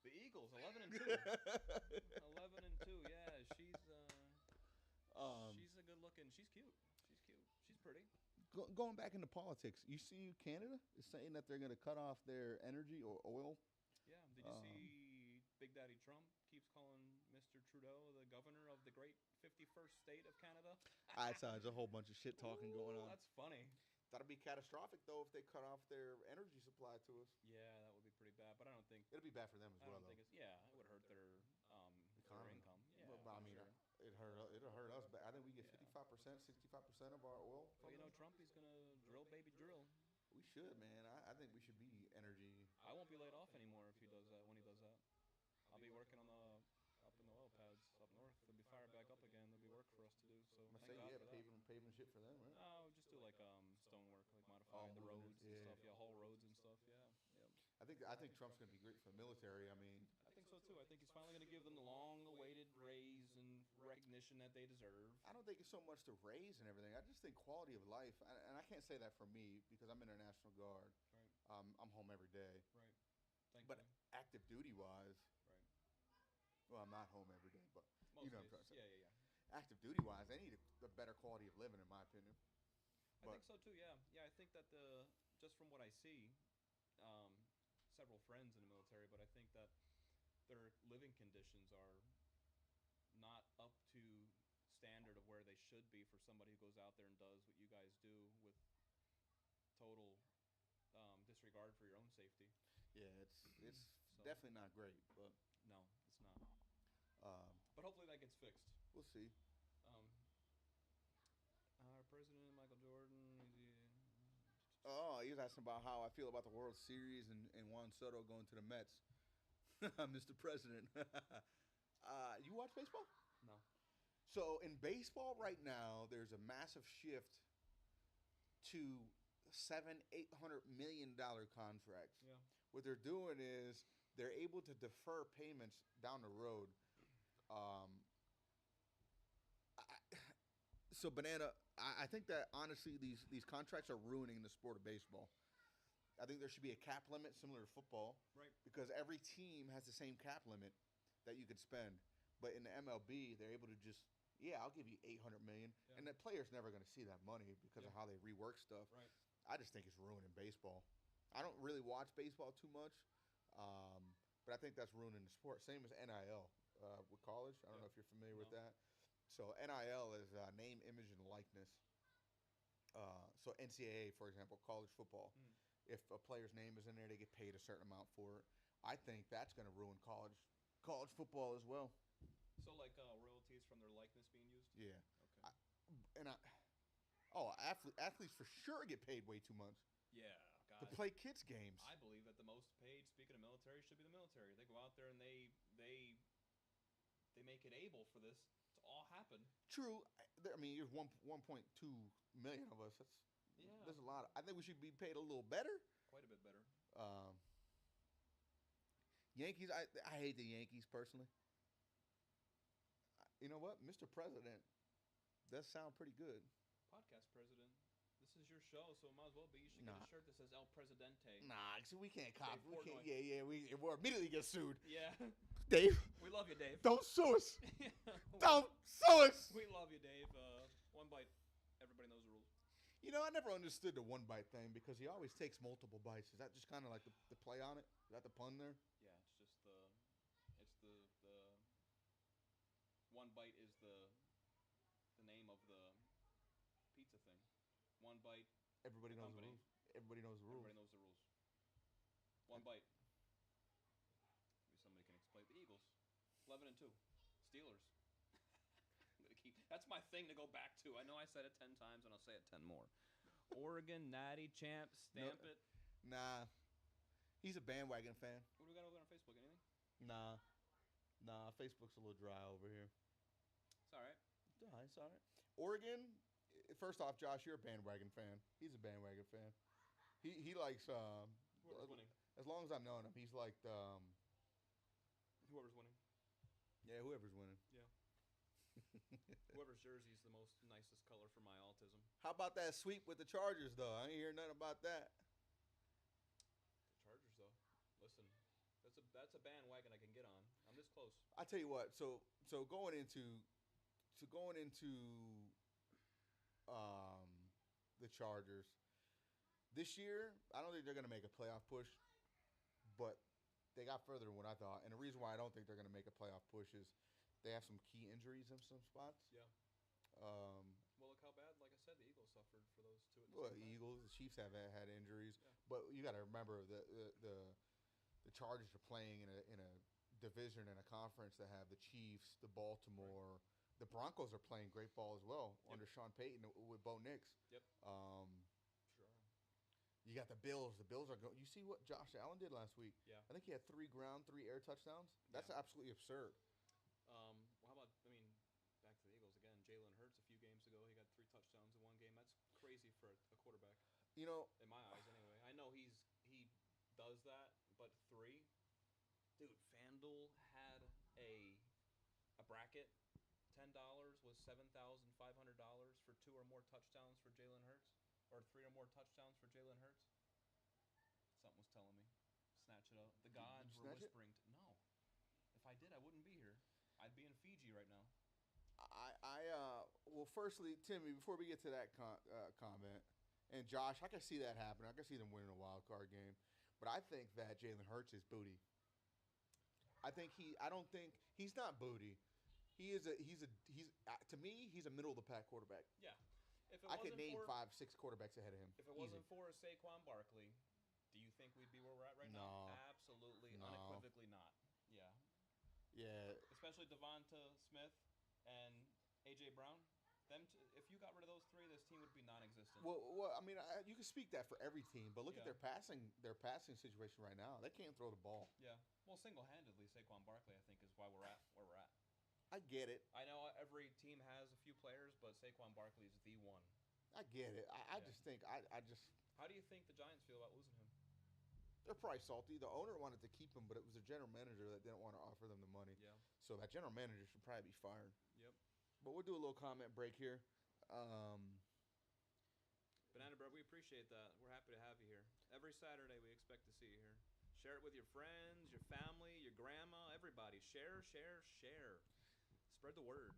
The Eagles, 11-2. 11-2. Yeah, she's a good looking. She's cute. She's cute. She's pretty. Going back into politics, you see Canada is saying that they're going to cut off their energy or oil. Yeah. Did you see Big Daddy Trump keeps calling Mr. Trudeau the governor of the great 51st state of Canada? There's a whole bunch of shit talking going on. That's funny. That'd be catastrophic though if they cut off their energy supply to us. Yeah, that would be pretty bad. But I don't think. It'd be bad for them as I well don't though. think it's. Yeah, it would hurt their income. Yeah, But I mean, sure. it'll hurt us. But I think we get 55%, 65% of our oil. Well, you know, Trump, he's gonna drill, baby, drill. We should, man. I think we should be energy. I won't be laid off anymore if he does that. When he does that, I'll be working on up in the oil pads up north. They'll be fired back up again. There'll be work for us to do. So I thank say God yeah, for that. paving shit for them, right? No, just do like stonework, like modifying the moving roads it, and yeah. stuff. Yeah, whole roads and stuff. Yeah, yeah. I think Trump's gonna be great for the military. I mean, I think so too. I think he's finally going to give them the long-awaited raise and recognition that they deserve. I don't think it's so much the raise and everything. I just think quality of life, and I can't say that for me because I'm in the National Guard. Right. I'm home every day. Right. But Thankfully. active duty wise, Right. well, I'm not home every day, but Most you know days. what I'm trying to say. Yeah. Active duty wise, they need a better quality of living, in my opinion. I think so too. Yeah. Yeah. I think that just from what I see, several friends in the military, but I think that their living conditions are not up to standard of where they should be for somebody who goes out there and does what you guys do with total disregard for your own safety. Yeah, it's So- definitely not great, but No, it's not. But hopefully that gets fixed. we'll see. Our president, Michael Jordan, Oh, he was asking about how I feel about the World Series and Juan Soto going to the Mets. Mr. President. You watch baseball? no. So in baseball right now, there's a massive shift to $700-800 million contracts. Yeah. What they're doing is they're able to defer payments down the road. So Banana, I think that honestly these contracts are ruining the sport of baseball. I think there should be a cap limit similar to football. Right. Because every team has the same cap limit that you could spend. But in the MLB, they're able to just, I'll give you $800 million. Yeah. And the player's never going to see that money because of Yeah. how they rework stuff. Right. I just think it's ruining baseball. I don't really watch baseball too much, but I think that's ruining the sport. Same as NIL with college. I don't know if you're familiar with that. So NIL is name, image, and likeness. So NCAA, for example, college football. If a player's name is in there, they get paid a certain amount for it. I think that's going to ruin college football as well. So like royalties from their likeness being used? Yeah. Okay. Athletes for sure get paid way too much Yeah, God. to play kids games. I believe that the most paid, speaking of military, should be the military. They go out there and they make it able for this to all happen. True. I mean, there's 1.2 million of us. There's a lot. I think we should be paid a little better. Quite a bit better. Yankees. I hate the Yankees personally. You know what, Mr. President does sound pretty good. Podcast president. This is your show, so it might as well be. You should Nah. get a shirt that says El Presidente. Nah, so we can't copy. We Portnoy. can't. We'll immediately get sued. Yeah. Dave, We love you, Dave. don't sue us. we, Don't sue us. we love you, Dave. One bite. Everybody knows the rules. You know, I never understood the one bite thing because he always takes multiple bites. Is that just kind of like the play on it? Is that the pun there? Yeah, it's just the one bite is the name of the pizza thing. One bite. Everybody knows Company. the rules. Everybody knows the rules. Everybody knows the rules. One bite. Maybe somebody can explain. The Eagles, 11-2. Steelers. I'm gonna keep. That's my thing to go back to. I know I said it 10 times, and I'll say it 10 more. Oregon Natty champ. Stamp it. Nah. He's a bandwagon fan. What do we got over on Facebook? Anything? Nah. Nah, Facebook's a little dry over here. It's all right. It's all right. It's all right. Oregon. First off, Josh, you're a bandwagon fan. He's a bandwagon fan. He likes Whoever's winning. as long as I've known him, he's like Whoever's winning. yeah, whoever's winning. Yeah. Whoever's jersey is the most nicest color for my autism. How about that sweep with the Chargers though? I ain't hear nothing about that. The Chargers, though. Listen, that's a bandwagon I can get on. I'm this close. I tell you what. So going into the Chargers this year, I don't think they're going to make a playoff push, but they got further than what I thought. And the reason why I don't think they're going to make a playoff push is they have some key injuries in some spots. Yeah. Well, look how bad, like I said, the Eagles suffered for those two. Well, Eagles, the Chiefs have had injuries, Yeah. but you got to remember the Chargers are playing in a division and a conference that have the Chiefs, the Baltimore, the Broncos are playing great ball as well under Sean Payton with Bo 6. Yep. Sure. You got the Bills. The Bills are going. You see what Josh Allen did last week? Yeah. I think he had 3 ground, 3 air touchdowns. That's absolutely absurd. Well, how about, back to the Eagles again. Jalen Hurts a few games ago, he got 3 touchdowns in one game. That's crazy for a quarterback. You know, in my eyes, anyway. I know he does that, but 3, dude. FanDuel had a bracket. $10 was $7,500 for 2 or more touchdowns for Jalen Hurts, or 3 or more touchdowns for Jalen Hurts. Something was telling me, snatch it up. The gods were whispering. No, if I did, I wouldn't be here. I'd be in Fiji right now. Well, firstly, Timmy, before we get to that comment, and Josh, I can see that happening. I can see them winning a wild card game, but I think that Jalen Hurts is booty. I don't think he's not booty. He's to me, he's a middle of the pack quarterback. Yeah. I could name 5, 6 quarterbacks ahead of him. If it wasn't for Saquon Barkley, do you think we'd be where we're at right now? Absolutely, unequivocally not. Yeah. Yeah. Especially Devonta Smith and A.J. Brown. If you got rid of those 3, this team would be non-existent. Well, you can speak that for every team, but look at their passing situation right now. They can't throw the ball. Yeah. Well, single-handedly, Saquon Barkley, I think, is why we're at where we're at. I get it. I know every team has a few players, but Saquon Barkley is the one. I get it. I just think How do you think the Giants feel about losing him? They're probably salty. The owner wanted to keep him, but it was the general manager that didn't want to offer them the money. Yeah. So that general manager should probably be fired. Yep. But we'll do a little comment break here. Banana Bread, we appreciate that. We're happy to have you here. Every Saturday, we expect to see you here. Share it with your friends, your family, your grandma, everybody. Share, share, share. Spread the word.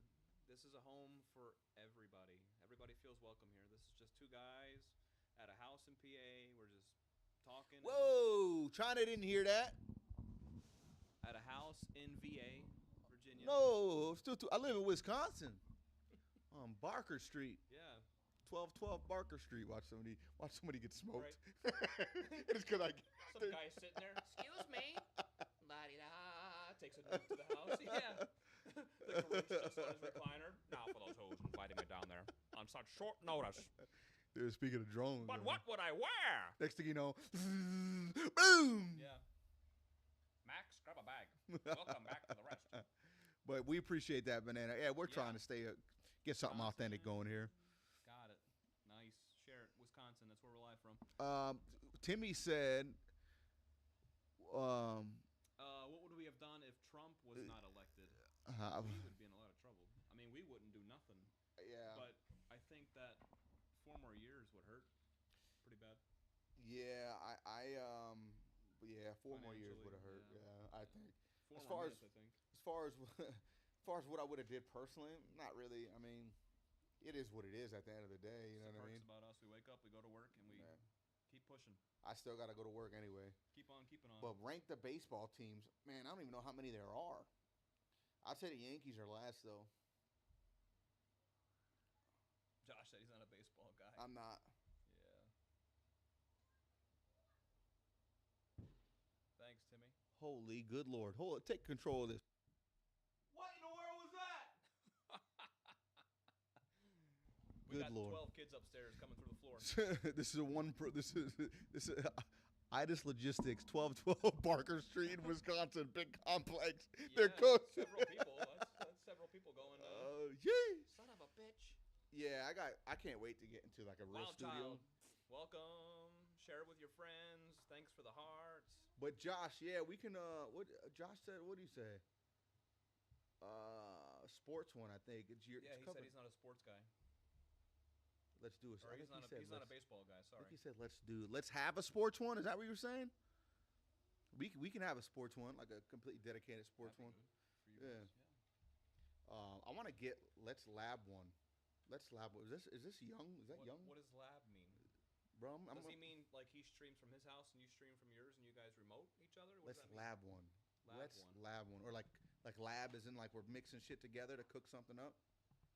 This is a home for everybody. Everybody feels welcome here. This is just 2 guys at a house in PA. We're just talking. Whoa! China didn't hear that. At a house in VA, Virginia. No, I live in Wisconsin, on Barker Street. Yeah. 1212 Barker Street. Watch somebody get smoked. Right. It's because Some guy sitting there. Excuse me. La-di-da. Takes a note to the house. Yeah. The Grinch just on his recliner. Now for those hoes inviting me down there on such short notice. Dude, speaking of drones. But what would I wear? Next thing you know, boom. Yeah. Max, grab a bag. Welcome back to the rest. But we appreciate that, Banana. Yeah, we're trying to get something authentic going here. Got it. Nice. Share it. Wisconsin. That's where we're live from. Timmy said, what would we have done if Trump was not elected? We would be in a lot of trouble. I mean, we wouldn't do nothing. Yeah. But I think that 4 more years would hurt pretty bad. Yeah, 4 more years would have hurt. Yeah, I think. 4 more minutes, I think. As far as what I would have did personally, not really. I mean, it is what it is at the end of the day. You know what I mean? It's about us. We wake up, we go to work, and we keep pushing. I still got to go to work anyway. Keep on keeping on. But rank the baseball teams. Man, I don't even know how many there are. I'd say the Yankees are last, though. Josh said he's not a baseball guy. I'm not. Yeah. Thanks, Timmy. Holy good Lord. Take control of this. What in the world was that? We Good got Lord. 12 kids upstairs coming through the floor. This is Itis Logistics, 1212 Barker Street, Wisconsin, big complex. They're close. Several people. That's several people going. Yeah. Son of a bitch. Yeah, I can't wait to get into like a real Wild studio. Child. Welcome. Share it with your friends. Thanks for the hearts. But Josh, yeah, we can. What Josh said? What do you say? Sports one, I think. It's your. Yeah, it's he said covered. he's not a sports guy. Let's do it. Or he's not a baseball guy. I Sorry. think he said let's have a sports one. Is that what you were saying? We can have a sports one, like a completely dedicated sports one. For you Yeah. guys, I want to get Let's Lab one. Let's Lab one. Is this young? Is that young? What does lab mean? Bro, Does he mean like he streams from his house and you stream from yours and you guys remote each other? What Let's does that mean? Lab one. Lab Let's one. Lab one. Or like lab is in like we're mixing shit together to cook something up. Thanks.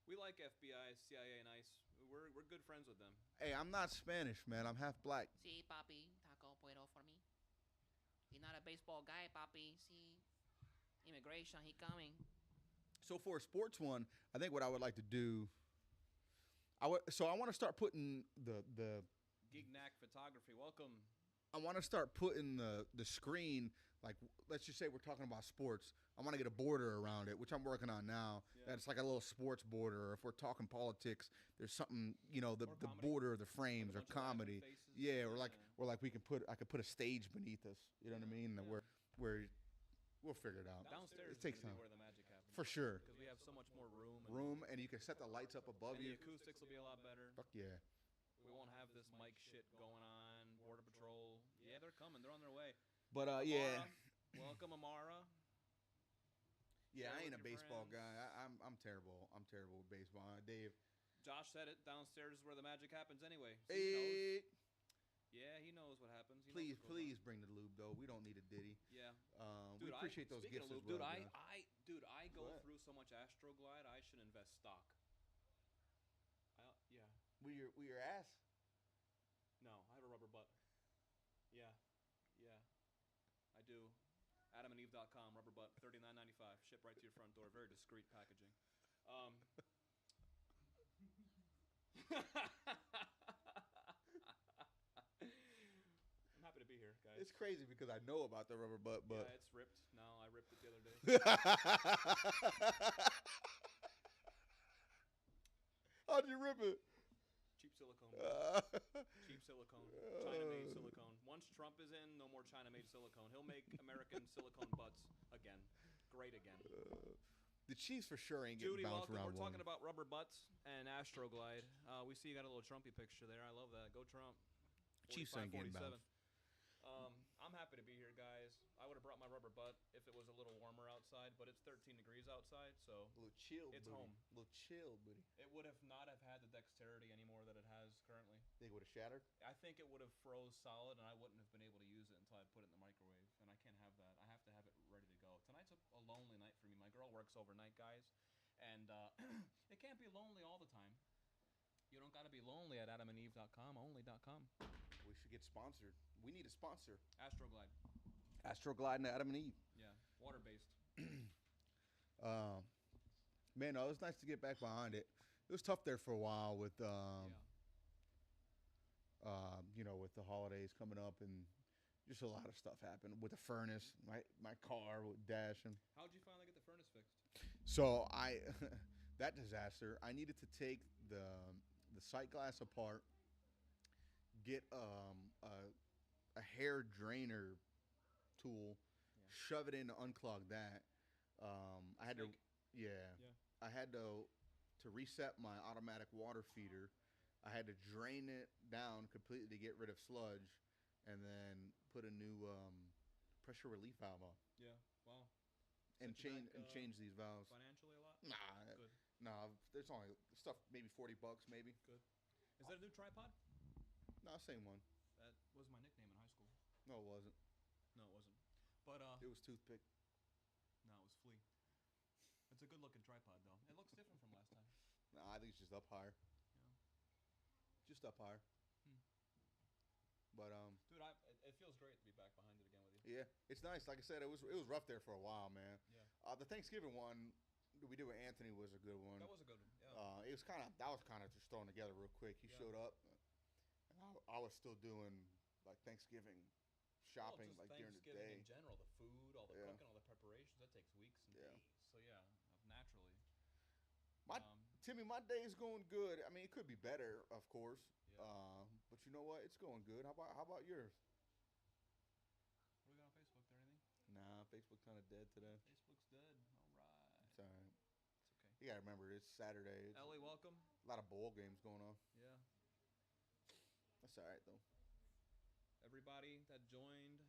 We like FBI, CIA, and ICE. We're good friends with them. Hey, I'm not Spanish, man. I'm half black. Sí, papi, taco puedo for me. He's not a baseball guy, papi. Sí. Immigration, he coming. So for a sports one, I think what I would like to do, I want to start putting the Geeknack Photography, welcome. I want to start putting the screen, like let's just say we're talking about sports. I want to get a border around it, which I'm working on now. Yeah. That's like a little sports border. Or if we're talking politics, there's something, the comedy. border of the frames Like a or bunch of laughing comedy. faces. Yeah, or like I could put a stage beneath us. You know what I mean? Yeah. Where we'll figure it out. Downstairs It takes is gonna time. be where the magic happens. For sure. Because we have so much more room. And you can set the lights up above And you. the acoustics will be a lot better. Fuck yeah. We won't have this mic shit going on. Border Patrol. Yeah, they're coming. They're on their way. But yeah. Amara, welcome, Amara. Yeah, Share I with ain't a your baseball friends. guy. I'm terrible. I'm terrible with baseball. Dave. Josh said it. Downstairs is where the magic happens anyway. So he knows. Hey, Yeah, he knows what happens. He knows please, what goes on. please bring the lube though. We don't need a ditty. Yeah. We Dude, appreciate those speaking gifts of as lube, well. dude, John. I go What? through so much Astroglide. I should invest stock. Yeah. We your ass. No, I have a rubber butt. Yeah. I do. AdamandEve.com, rubber butt, $39.95. Ship right to your front door. Very discreet packaging. I'm happy to be here, guys. It's crazy because I know about the rubber butt, but Yeah, it's ripped. No, I ripped it the other day. how'd you rip it? Cheap silicone. Cheap silicone. China-made silicone. Once Trump is in, no more China-made silicone. He'll make American silicone butts again. Great again. The Chiefs for sure ain't getting Judy, bounced welcome. around. We're talking about rubber butts and Astroglide. We see you got a little Trumpy picture there. I love that. Go Trump. Chiefs ain't getting 45, 47. bounced. I'm happy to be here, guys. I would have brought my rubber butt if it was a little warmer outside, but it's 13 degrees outside, so A little chill, It's booty. home. A little chill, buddy. it would have not have had the dexterity anymore that it has currently. Think it would have shattered. I think it would have froze solid, and I wouldn't have been able to use it until I put it in the microwave. And I can't have that. I have to have it ready to go. Tonight's a lonely night for me. My girl works overnight, guys, and it can't be lonely all the time. You don't got to be lonely at AdamandEve.com, only.com. We should get sponsored. We need a sponsor. Astroglide, Astroglide and Adam and Eve. yeah, water-based. Man, no, it was nice to get back behind it. It was tough there for a while with with the holidays coming up and just a lot of stuff happened with the furnace, my car with dashing. How'd you finally get the furnace fixed? So that disaster. I needed to take the sight glass apart, get a hair drainer tool, shove it in to unclog that. I had to, Snake. yeah. I had to reset my automatic water feeder. I had to drain it down completely to get rid of sludge, and then put a new pressure relief valve on, Yeah, wow. and Set you change back, these valves. Financially a lot? Nah, Good, nah. There's only stuff maybe $40, maybe. good. Is that a new tripod? No, same one. That was my nickname in high school. No, it wasn't. No, it wasn't. But, It was toothpick. no, it was Flea. It's a good-looking tripod, though. It looks different from last time. Nah, I think it's just up higher. Yeah. Just up higher. Hmm. But Dude, it feels great to be back behind it again with you. yeah, it's nice. Like I said, it was rough there for a while, man. Yeah. The Thanksgiving one that we did with Anthony was a good one. That was a good one, yeah. That was kind of just thrown together real quick. He Yeah. showed up, and I was still doing like Thanksgiving shopping just like during the Thanksgiving day. in general, the food, all the Yeah. cooking, all the preparations, that takes weeks and Yeah. days. So yeah, naturally. My Timmy, my day is going good. I mean, it could be better, of course. Yeah. But you know what? It's going good. How about yours? What do we got on Facebook? There anything? Nah, Facebook kind of dead today. Facebook's dead. All right. It's all right. It's okay. You gotta remember, it's Saturday. It's Ellie, welcome. a lot of bowl games going on. Yeah. That's all right though. Everybody that joined,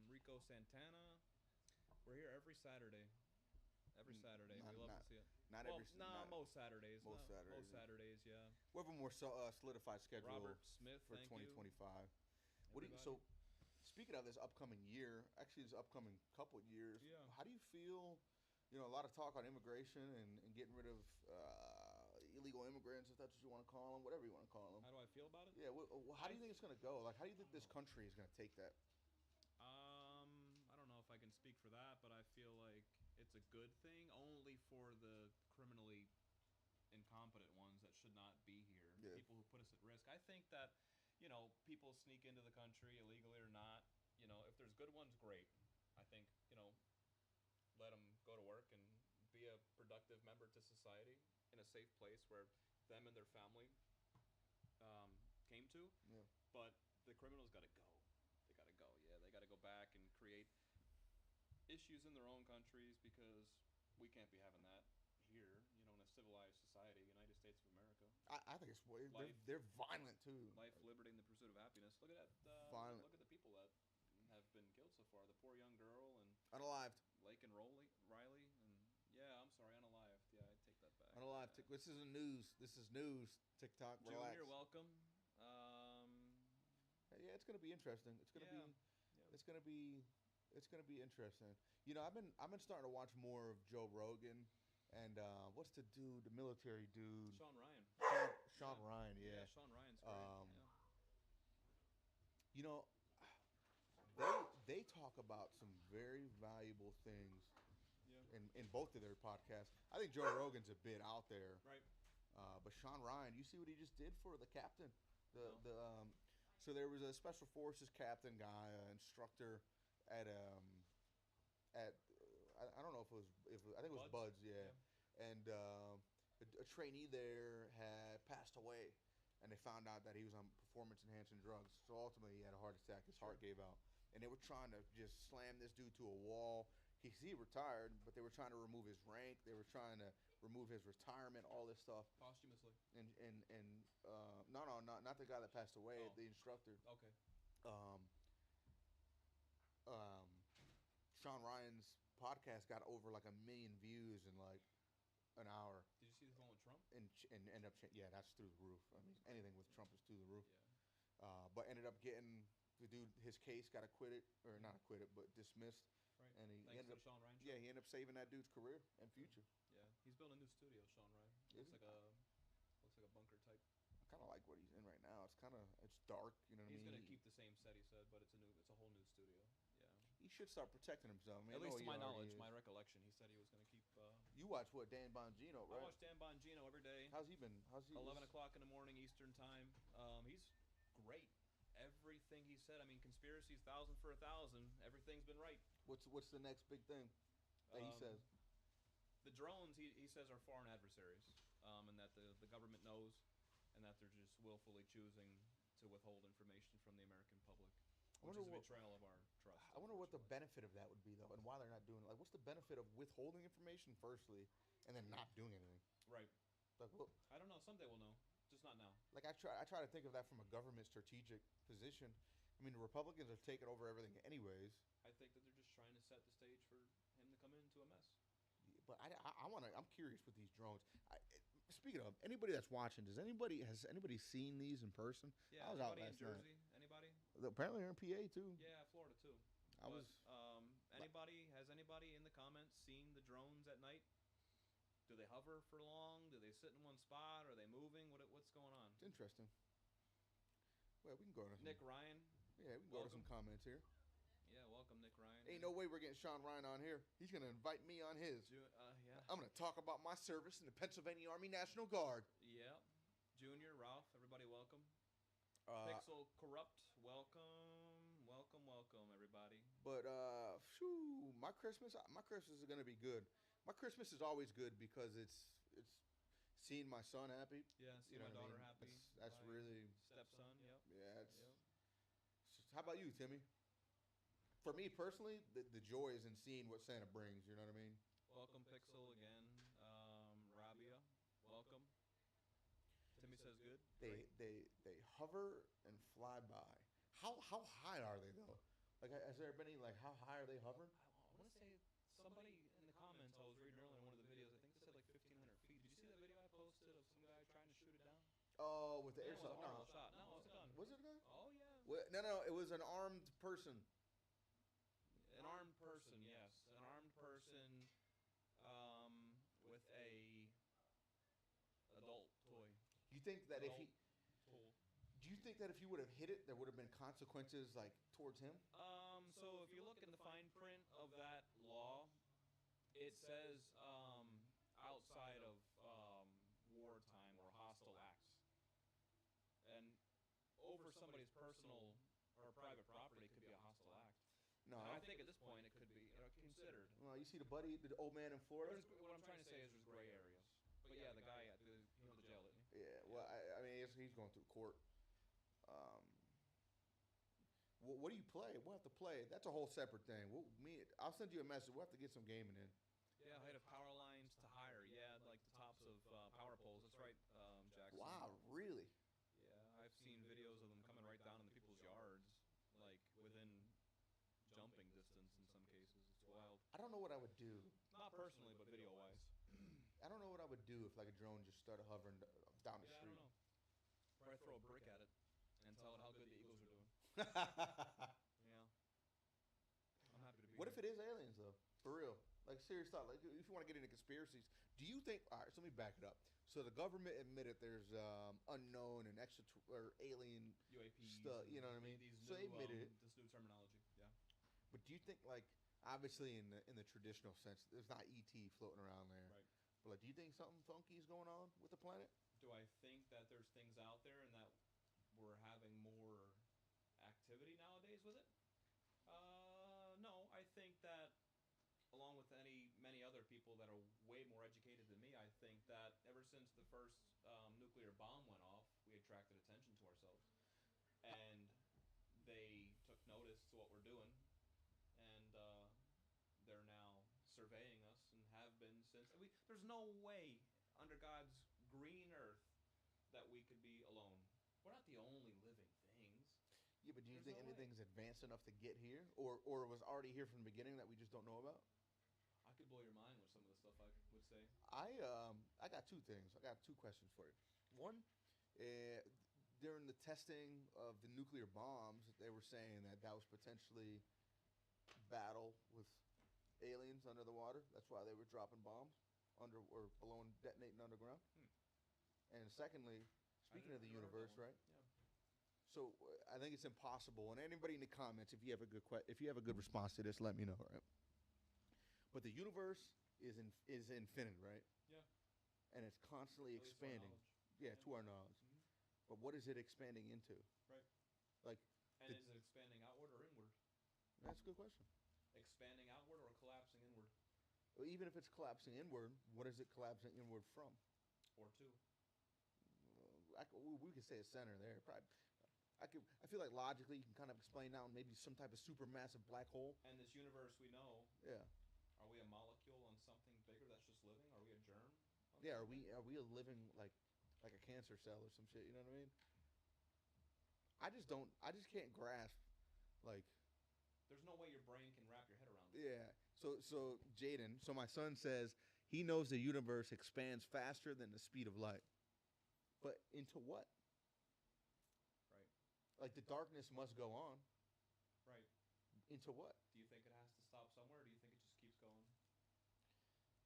Rico Santana. We're here every Saturday. Every Saturday. We love to see it. Not Well, every. most Saturdays. Most Saturdays, Most yeah. Saturdays, yeah. We have a more solidified schedule Robert Smith, for thank 2025. you. What do you, so, speaking of this upcoming year, actually this upcoming couple years, Yeah. how do you feel? You know, a lot of talk on immigration and getting rid of illegal immigrants, if that's what you want to call them, whatever you want to call them. How do I feel about it? Yeah. How do you think it's going to go? Like, how do you think this country is going to take that? I don't know if I can speak for that, but I feel like it's a good thing only for the criminally incompetent ones that should not be here. Yeah. People who put us at risk. I think that, people sneak into the country illegally or not. If there's good ones, great. I think, let them go to work and be a productive member to society in a safe place where them and their family came to. Yeah. But the criminals got to go. They got to go. Yeah, they got to go back and create issues in their own countries because we can't be having that here, in a civilized society, United States of America. I think it's Life. they're violent too. Life, liberty, and the pursuit of happiness. Look at that. Violent. Look at the people that have been killed so far. The poor young girl and Unalived. Lake and Riley. And yeah, I'm sorry, unalived. Yeah, I take that back. Unalived. Yeah. This isn't news. This is news. TikTok. Relax. Junior, welcome. Yeah, it's gonna be interesting. It's gonna Yeah. be. Yeah. It's gonna be. It's gonna be interesting. I've been starting to watch more of Joe Rogan, and what's the dude, the military dude? Sean Ryan. Sean Ryan. Yeah. Sean Ryan's great. Yeah. You know, they talk about some very valuable things Yeah. in both of their podcasts. I think Joe Rogan's a bit out there, Right. but Sean Ryan, you see what he just did for the captain. No. So there was a special forces captain guy, instructor at I don't know if I think it was Buds, yeah. And a trainee there had passed away, and they found out that he was on performance enhancing drugs. So ultimately, he had a heart attack. His heart gave out, and they were trying to just slam this dude to a wall. He retired, but they were trying to remove his rank. They were trying to remove his retirement, all this stuff. Posthumously. And no, not the guy that passed away, Oh. the instructor. Okay. Sean Ryan's podcast got over like 1 million views in like an hour, Did you see the one with Trump? and ended up yeah, that's through the roof. I mean, anything with Trump is through the roof. Yeah. But ended up getting the dude, his case got acquitted, or not acquitted, but dismissed. Right. And he Thanks ended to up the Sean Ryan show. yeah, he ended up saving that dude's career and future. Yeah. He's building a new studio, Sean Ryan. Is Looks he? like a bunker type. I kind of like what he's in right now. It's dark, you know what I He's mean? gonna keep the same set, he said, but it's a whole new studio. Yeah. He should start protecting himself. I mean, At I know least to he my already knowledge, is. my recollection, he said he was gonna keep. You watch what, Dan Bongino, I right? watch Dan Bongino every day. How's he been? 11 o'clock in the morning Eastern time. He's great. Everything he said. I mean, conspiracies 1,000 for 1,000. Everything's been right. What's the next big thing that he says? The drones, he says, are foreign adversaries, and that the government knows, and that they're just willfully choosing to withhold information from the American public, which is a betrayal of our trust. I wonder what the benefit of that would be, though, and why they're not doing it. Like, what's the benefit of withholding information, firstly, and then not doing anything? Right. Like, well, I don't know. Someday we'll know. Just not now. like I try to think of that from a government strategic position. I mean, the Republicans are taking over everything anyways. I think that they're just trying to set the stage for him to come into a mess. But I'm curious with these drones. Speaking of, anybody that's watching, has anybody seen these in person? Yeah. I was out Anybody in last night. Jersey? Anybody? Apparently they're in PA too. Yeah, Florida too. I But, was. has anybody in the comments seen the drones at night? Do they hover for long? Do they sit in one spot? Are they moving? What's going on? It's interesting. Well, we can go to some, Nick Ryan. Yeah, we can go to some comments here. Yeah, welcome, Nick Ryan. Ain't no way we're getting Sean Ryan on here. He's gonna invite me on his. Yeah. I'm gonna talk about my service in the Pennsylvania Army National Guard. Yeah. Junior, Ralph, everybody welcome. Pixel Corrupt, welcome, everybody. But my Christmas is gonna be good. My Christmas is always good because it's seeing my son happy. Yeah, see You know my what I daughter mean? happy. That's my really stepson. Yep. yeah. Yep. How about you, Timmy? For me personally, the joy is in seeing what Santa brings. You know what I mean? Welcome, Pixel again. Rabia, welcome. Timmy says good. Great. They hover and fly by. How high are they though? Like, has there been any like how high are they hovering? I want to say somebody in the comments I was reading earlier in one of the videos. I think they said like 1,500 feet. Did you see that video I posted of some guy trying to shoot it down? Oh, with the It was a airsoft. horrible No, shot. No, it was a gun. was it a gun? Oh yeah. No. It was an armed person. An armed person, yes. An armed person with a adult toy. You think that if he, Tool. do you think that if he would have hit it, there would have been consequences like towards him? So if you look in the fine print of that law, it says outside of wartime or hostile acts. And over somebody's personal or private property could be a hostile act. No, And I think at this point it could be considered. Well, you see the old man in Florida. What I'm trying to say is there's gray areas. But yeah, the guy, he went to jail, didn't he? Yeah. Well, I mean, he's going through court. What do you play? We'll have to play. That's a whole separate thing. I'll send you a message. We'll have to get some gaming in. Yeah, height of power lines to higher. Yeah, like the tops of power poles. That's right, Jackson. Wow, really? Yeah, I've seen videos of them coming right down into people's yards, like within jumping distance in some cases. It's wild. I don't know what I would do. Not personally, but video-wise. I don't know what I would do if like a drone just started hovering down the Yeah, I street. don't know. Probably throw a brick at it and tell it how good the Eagles are doing. Yeah. I'm happy to be What here. if it is aliens though? For real? Like serious thought. Like if you want to get into conspiracies, do you think? All right, so let me back it up. So the government admitted there's unknown and or alien UAPs stuff. You know what I mean? These So new, they admitted it. this new terminology. Yeah. But do you think like obviously in the traditional sense, there's not ET floating around there. Right. But like, do you think something funky is going on with the planet? Do I think that there's things out there and that we're having more activity nowadays with it? No. I think that along with many other people that are way more educated than me, I think that ever since the first nuclear bomb went off, we attracted attention to ourselves. And they took notice to what we're doing. And they're now surveying us and have been since. There's no way under God's green earth that we could be alone. We're not the only living things. Yeah, but do you There's think no way. anything's advanced enough to get here, or was already here from the beginning that we just don't know about? I could blow your mind with some of the stuff I would say. I got two things. I got two questions for you. One, during the testing of the nuclear bombs, they were saying that was potentially battle with aliens under the water. That's why they were dropping bombs under or below and detonating underground. And secondly, speaking of the universe, right? Yeah. So I think it's impossible. And anybody in the comments, if you have a good response to this, let me know. Right? But the universe is infinite, right? Yeah. And it's constantly At least to our expanding. knowledge. Yeah, to our knowledge. Mhm. But what is it expanding into? Right. Like, And is it expanding outward or inward? that's a good question. Expanding outward or collapsing inward? Well, even if it's collapsing inward, what is it collapsing inward from? Or two? We could say a center there. Probably. I feel like logically you can kind of explain now maybe some type of supermassive black hole. And this universe we know, Yeah. are we a molecule on something bigger that's just living? Are we a germ? On Yeah. Are something? we a living like a cancer cell or some shit? You know what I mean? I just can't grasp like. There's no way your brain can wrap your head around it. Yeah. So Jaden. So my son says he knows the universe expands faster than the speed of light. But into what? Right. Like the darkness must go on. Right. Into what? Do you think it has to stop somewhere, or do you think it just keeps going?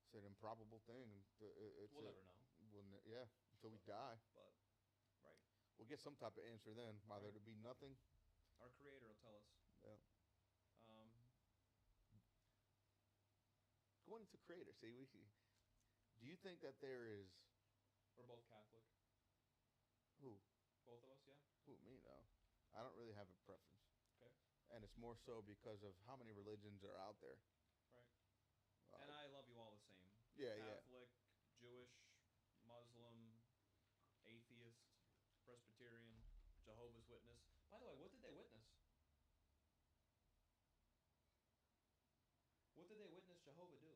It's an improbable thing. We'll never know. Yeah, until we die. But, right. We'll get some type of answer then. Whether Right. it'll be nothing. Our Creator will tell us. Yeah. Going into creator. See, do you think that there is We're both Catholic. who? Both of us, yeah. Who, me though? I don't really have a preference. Okay. And it's more so because of how many religions are out there. Right. And I love you all the same. Yeah, yeah. Catholic, Jewish, Muslim, atheist, Presbyterian, Jehovah's Witness. By the way, what did they witness? What did they witness Jehovah do?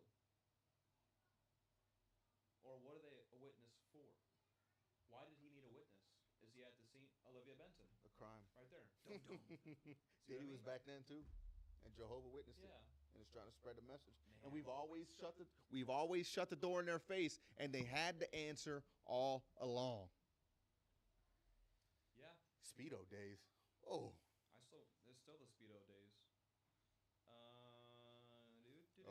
Or what are they a witness for? Why did he need a witness? Is he at the scene? Olivia Benson. A crime. Right there. Dum dum. Diddy was back then too, and Jehovah witnessed it, Yeah. and it's trying to spread the message. Man. And we've always shut the door in their face, and they had the answer all along. Yeah. Speedo days. Oh, There's still the Speedo days.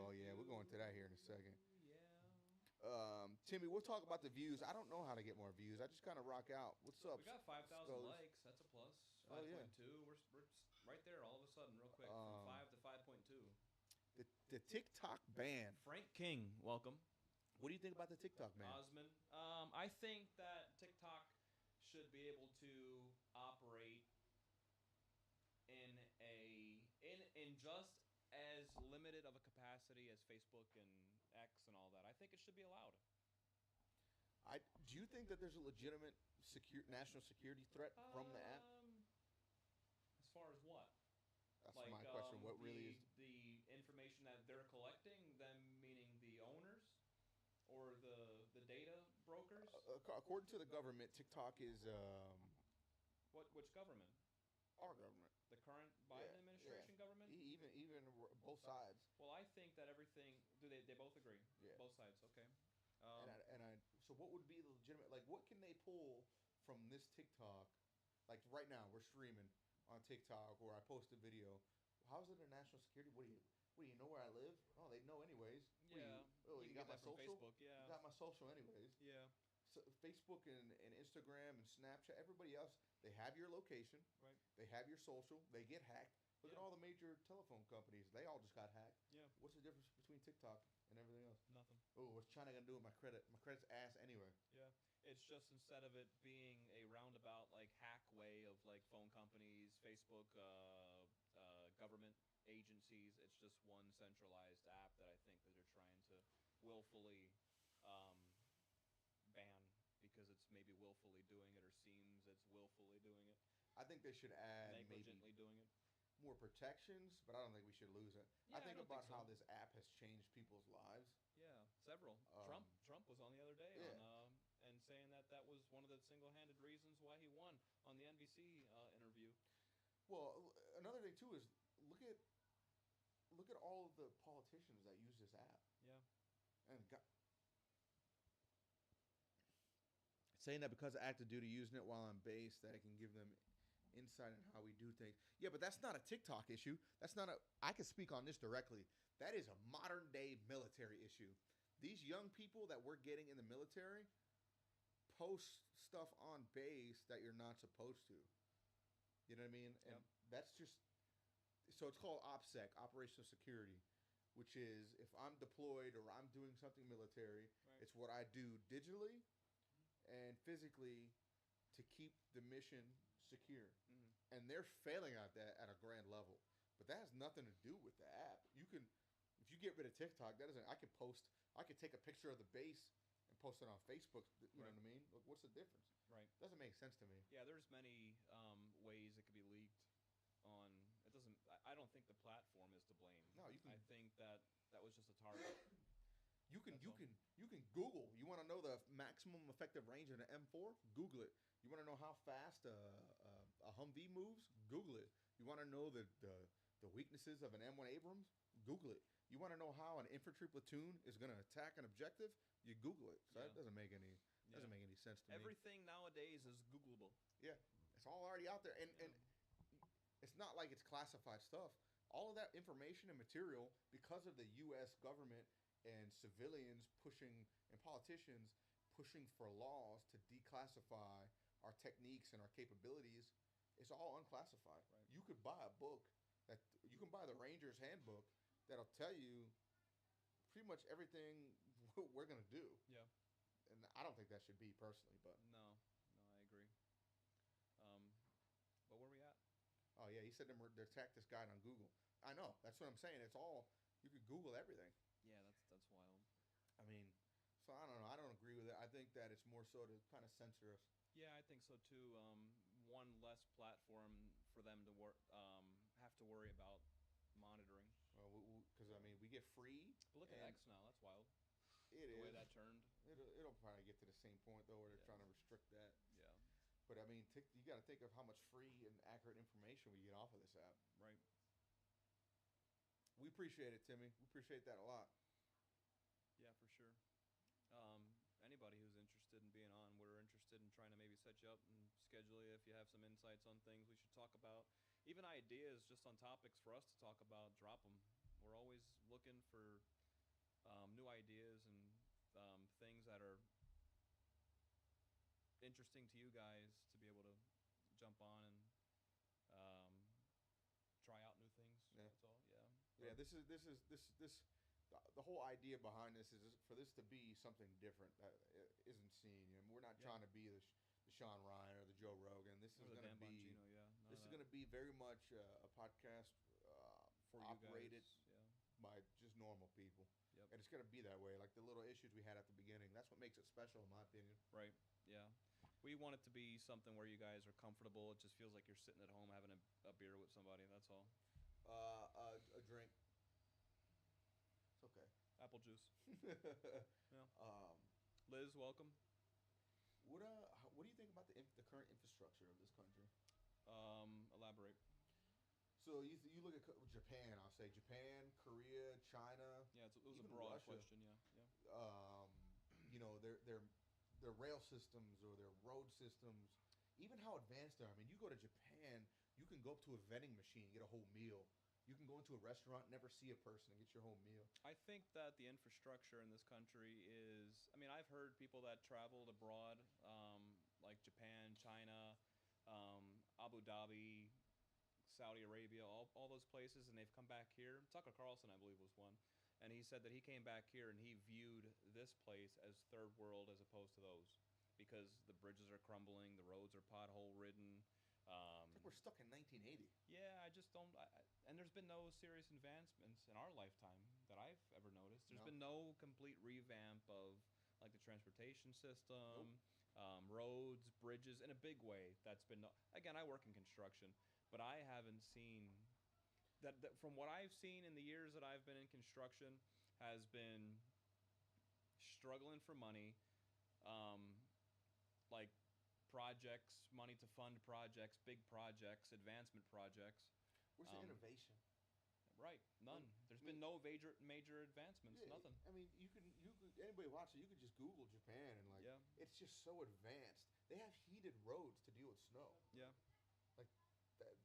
Oh, yeah, we're going to that here in a second. Yeah. Timmy, we'll talk about the views. I don't know how to get more views. I just kind of rock out. What's up? We got 5,000 Skulls? likes. That's a plus. Oh, yeah. 5.2. We're right there all of a sudden, real quick, from 5 to 5.2. The TikTok ban. Frank King, welcome. What do you think about the TikTok ban? Osman. I think that TikTok should be able to operate in just as limited of a capacity as Facebook and X and all that. I think it should be allowed. Do you think that there's a legitimate national security threat from the app? As far as what? That's my question. What really is the information that they're collecting? Them meaning the owners or the data brokers? According to the government, TikTok is Which government? our government. The current Biden administration government? Even both sides. Well, I think that everything. Do they both agree? Yeah. Both sides. Okay. So what would be the legitimate, like, what can they pull from this TikTok? Like right now, we're streaming on TikTok, or I post a video. How's it a national security? What do you know where I live? Oh, they know anyways. Yeah. You got my that from social? Facebook. Yeah. You got my social anyways. Yeah. So Facebook and Instagram and Snapchat, everybody else, they have your location. Right. They have your social. They get hacked. Look at Yeah. all the major telephone companies. They all just got hacked. Yeah. What's the difference between TikTok and everything else? Nothing. Oh, what's China gonna do with my credit? My credit's ass anyway. Yeah. It's just instead of it being a roundabout like hack way of like phone companies, Facebook, government agencies, it's just one centralized app that I think that they're trying to willfully ban because it's maybe willfully doing it or seems it's willfully doing it, I think they should add negligently doing it. more protections, but I don't think we should lose it. Yeah, I think I don't about think so. how this app has changed people's lives. Yeah, several. Trump was on the other day yeah. on and saying that was one of the single-handed reasons why he won on the NBC interview. Well, another thing too is look at all of the politicians that use this app. Yeah. And saying that because of active duty using it while on base, that it can give them insight on how we do things. Yeah, but that's not a TikTok issue. I can speak on this directly. That is a modern day military issue. These young people that we're getting in the military post stuff on base that you're not supposed to. You know what I mean? And that's just, so it's called OPSEC, Operational Security, which is if I'm deployed or I'm doing something military, Right. it's what I do digitally and physically to keep the mission secure. Mm-hmm. And they're failing at that at a grand level. But that has nothing to do with the app. You can, if you get rid of TikTok, I could take a picture of the base and post it on Facebook. You know Right. what I mean? Like, what's the difference? Right. Doesn't make sense to me. Yeah, there's many ways it could be leaked on. It doesn't. I don't think the platform is to blame. No, you can. I think that was just a target. You can That's all. you can Google. You want to know the maximum effective range of an M4? Google it. You want to know how fast a Humvee moves? Google it. You want to know the weaknesses of an M1 Abrams? Google it. You want to know how an infantry platoon is going to attack an objective? You Google it. So that Yeah. doesn't make any sense to me. Everything nowadays is Googleable. Yeah, it's all already out there, and it's not like it's classified stuff. All of that information and material, because of the U.S. government and civilians pushing and politicians pushing for laws to declassify our techniques and our capabilities, it's all unclassified. Right. You could buy a book you can buy the Ranger's Handbook that'll tell you pretty much everything we're gonna do. Yeah. And I don't think that should be personally, but No, I agree. Yeah, he said they attacked this guy on Google. I know. That's what I'm saying. It's all you could Google everything. Yeah, that's wild. I mean, so I don't know. I don't agree with it. I think that it's more so to kind of censor us. Yeah, I think so too. One less platform for them to have to worry about monitoring. Because I mean, we get free. But look at X now. That's wild. It the is. way that turned. It'll probably get to the same point though, where they're Yeah. trying to restrict that. Yeah. But I mean, you got to think of how much free and accurate information we get off of this app. Right. We appreciate it, Timmy. We appreciate that a lot. Yeah, for sure. Anybody who's interested in being on, we're interested in trying to maybe set you up and schedule you if you have some insights on things we should talk about. Even ideas just on topics for us to talk about, drop them. We're always looking for new ideas and things that are interesting to you guys to be able to jump on and try out new things. Yeah. That's all. Yeah. Yeah, this the whole idea behind this is for this to be something different that isn't seen. You know, we're not trying to be the Sean Ryan or the Joe Rogan. This is Or the going to Dan be Bongino, yeah. None this of is going that. to be very much a podcast For you operated guys. Yeah. by just normal people. Yep. And it's going to be that way. Like the little issues we had at the beginning. That's what makes it special, in my opinion. Right. Yeah. We want it to be something where you guys are comfortable. It just feels like you're sitting at home having a beer with somebody. That's all. A drink. It's okay. Apple juice. Yeah. Um, Liz, welcome. what do you think about the current infrastructure of this country? Elaborate. So you look at Japan. I'll say Japan, Korea, China. Yeah, it was a Even broad Russia. question. Yeah. Yeah. You know, their rail systems or their road systems, even how advanced they are. I mean, you go to Japan, you can go up to a vending machine and get a whole meal. You can go into a restaurant, never see a person, and get your whole meal. I think that the infrastructure in this country is. I mean, I've heard people that traveled abroad, like Japan, China, Abu Dhabi, Saudi Arabia, all those places, and they've come back here. Tucker Carlson, I believe, was one. And he said that he came back here and he viewed this place as third world as opposed to those, because the bridges are crumbling, the roads are pothole ridden. I think we're stuck in 1980. Yeah, I just don't. And there's been no serious advancements in our lifetime that I've ever noticed. There's been no complete revamp of like the transportation system, roads, bridges in a big way. That's been again. I work in construction, but I haven't seen that from what I've seen in the years that I've been in construction has been struggling for money, like projects, money to fund projects, big projects, advancement projects. Where's the innovation? Right, none. There's been no major advancements. Yeah, Nothing. I mean, you could anybody watching, you could just Google Japan and like, it's just so advanced. They have heated roads to deal with snow. Yeah. Like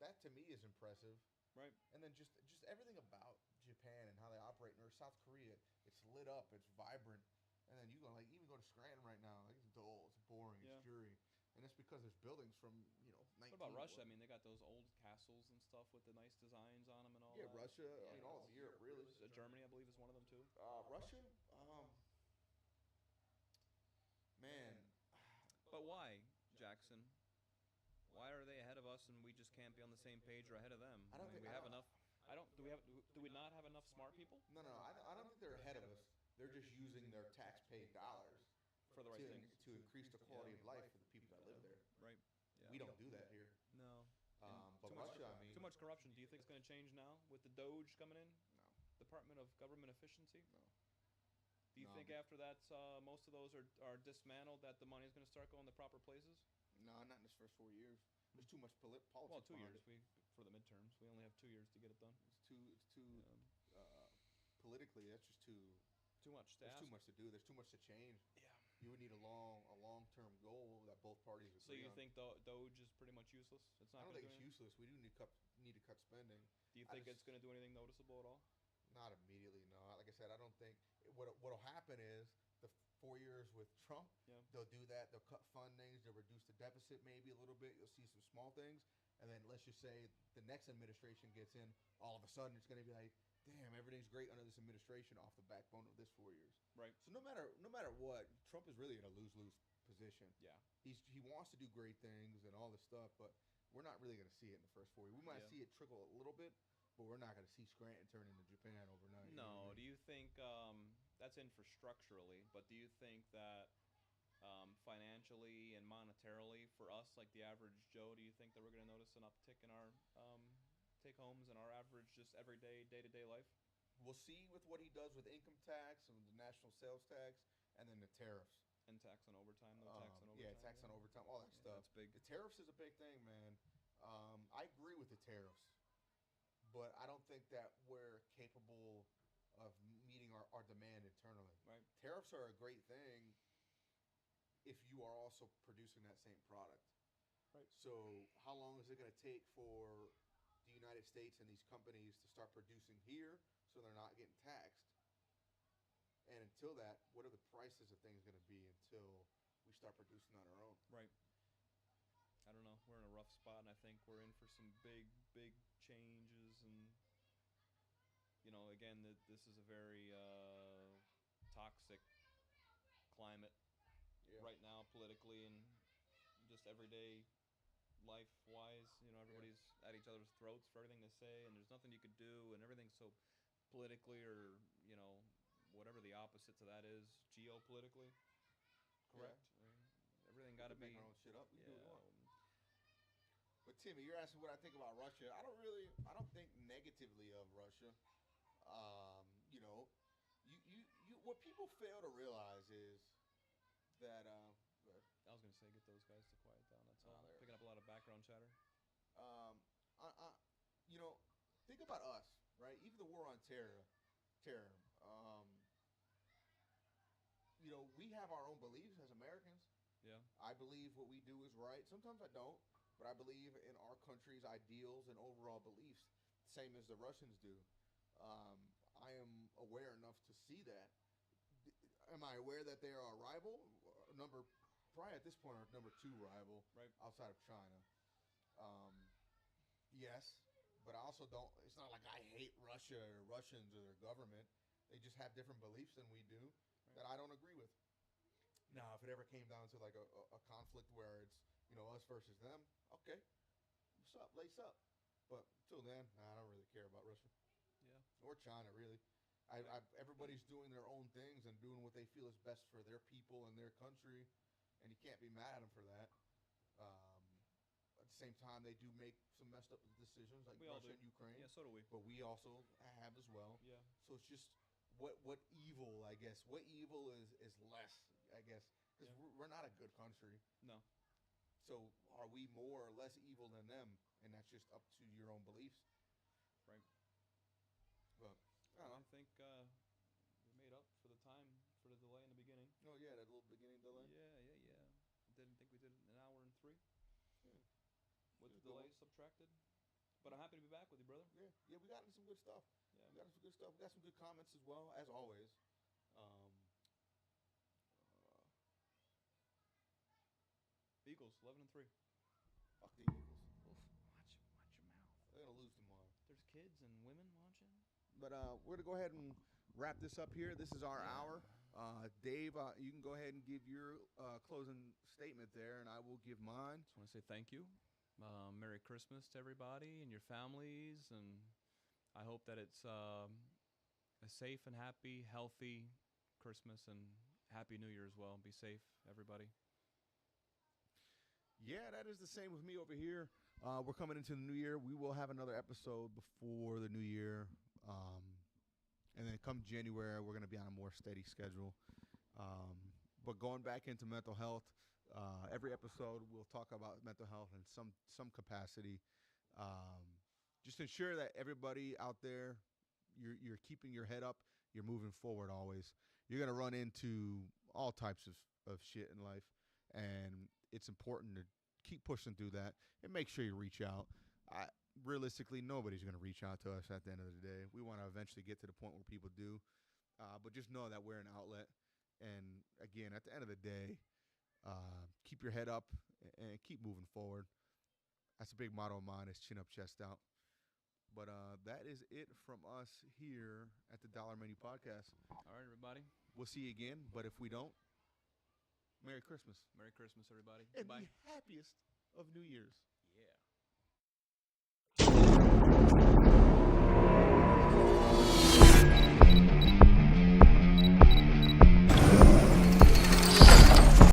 that to me is impressive. Right. And then just everything about Japan and how they operate, or South Korea, it's lit up, it's vibrant. And then you go like even go to Scranton right now, like it's dull, it's boring, it's dreary. And it's because there's buildings from, 19... What about Russia? I mean, they got those old castles and stuff with the nice designs on them and all Yeah, that. Russia, I mean, all of Europe, really. Germany, I believe, is one of them, too. Russia? Man. But why, Jackson? Why are they ahead of us and we just can't be on the same page or ahead of them? I don't think we have enough... Do we not have enough smart people? No, I don't think they're ahead of us. They're just using their tax-paid dollars for the right things. To increase the quality of life for the people that live there. Right. Yeah. We don't do that here. No. But Russia, I mean... Too much corruption. Do you think it's going to change now with the Doge coming in? No. Department of Government Efficiency? No. Do you think after that most of those are dismantled that the money is going to start going to proper places? No, not in this first 4 years. There's too much politics. Well, 2 years. For the midterms, we only have 2 years to get it done. It's too politically. That's just too much. There's too much to do. There's too much to change. Yeah. You would need a long-term goal that both parties agree on. So you think Doge is pretty much useless? It's not. I don't think it's useless. We do need to cut spending. Do you think it's going to do anything noticeable at all? Not immediately, no. Like I said, I don't think what'll happen is the 4 years with Trump, they'll do that. They'll cut funding. They'll reduce the deficit maybe a little bit. You'll see some small things, and then let's just say the next administration gets in. All of a sudden, it's going to be like, damn, everything's great under this administration off the backbone of this 4 years. Right. So no matter what, Trump is really in a lose-lose position. Yeah. He wants to do great things and all this stuff, but we're not really going to see it in the first 4 years. We might see it trickle a little bit, but we're not going to see Scranton turn into Japan overnight. No. Do you think that's infrastructurally? But do you think that financially and monetarily for us, like the average Joe, do you think that we're going to notice an uptick in our take homes and our average, just everyday, day-to-day life? We'll see with what he does with income tax and the national sales tax, and then the tariffs. And tax on overtime, no tax on overtime. Yeah, tax on overtime, all that stuff. That's big. The tariffs is a big thing, man. I agree with the tariffs, but I don't think that we're capable of meeting our demand internally. Right. Tariffs are a great thing if you are also producing that same product. Right. So how long is it going to take for the United States and these companies to start producing here so they're not getting taxed? And until that, what are the prices of things going to be until we start producing on our own? Right. I don't know. We're in a rough spot, and I think we're in for some big, big changes. And, again, this is a very toxic climate right now politically and just everyday life-wise. Everybody's at each other's throats for everything they say, and there's nothing you could do, and everything's so politically or, whatever the opposite to that is, geopolitically correct. Everything got to be making our own shit up. We do what we want. um, But Timmy, you're asking what I think about Russia. I don't think negatively of Russia. What people fail to realize is that I was going to say, get those guys to quiet down. That's all. there. Picking up a lot of background chatter. think about us, right? Even the war on terror. We have our own beliefs as Americans. Yeah. I believe what we do is right. Sometimes I don't, but I believe in our country's ideals and overall beliefs, same as the Russians do. I am aware enough to see that. Am I aware that they are a rival? Probably at this point, our number 2 rival, Right. outside of China. Yes, but I also don't. It's not like I hate Russia or Russians or their government. They just have different beliefs than we do that I don't agree with. Now, if it ever came down to like a conflict where it's us versus them, okay, what's up, lace up. But until then, I don't really care about Russia. Yeah. Or China, really. Everybody's doing their own things and doing what they feel is best for their people and their country, and you can't be mad at them for that. At the same time, they do make some messed up decisions, like We all Russia do. and Ukraine. Yeah, so do we. But we also have as well. Yeah. So it's just what evil, I guess. What evil is less, I guess, because we're not a good country. No. So are we more or less evil than them? And that's just up to your own beliefs. Right. But I don't know. I think we made up for the time for the delay in the beginning. Oh yeah, that little beginning delay. Yeah. Didn't think we did an hour and 3. Yeah. With the Good delay one. subtracted. But I'm happy to be back with you, brother. Yeah, we got into some good stuff. Yeah. We got into some good stuff. We got some good comments as well, as always. Eagles 11-3. Fuck the Eagles. Oof. Watch your mouth. They're gonna lose tomorrow. There's kids and women watching. But we're gonna go ahead and wrap this up here. This is our hour. Dave, you can go ahead and give your closing statement there, and I will give mine. Just want to say thank you. Merry Christmas to everybody and your families, and I hope that it's a safe and happy, healthy Christmas, and Happy New Year as well. Be safe, everybody. Yeah, that is the same with me over here. We're coming into the new year. We will have another episode before the new year. And then come January, we're going to be on a more steady schedule. But going back into mental health, every episode we'll talk about mental health in some capacity. Just ensure that everybody out there, you're keeping your head up. You're moving forward always. You're going to run into all types of shit in life. And it's important to keep pushing through that and make sure you reach out. Realistically, nobody's going to reach out to us at the end of the day. We want to eventually get to the point where people do. But just know that we're an outlet. And, again, at the end of the day, keep your head up and keep moving forward. That's a big motto of mine, is chin up, chest out. But that is it from us here at the Dollar Menu Podcast. All right, everybody. We'll see you again. But if we don't, Merry Christmas. Merry Christmas, everybody. And Bye. the happiest of New Year's. Yeah.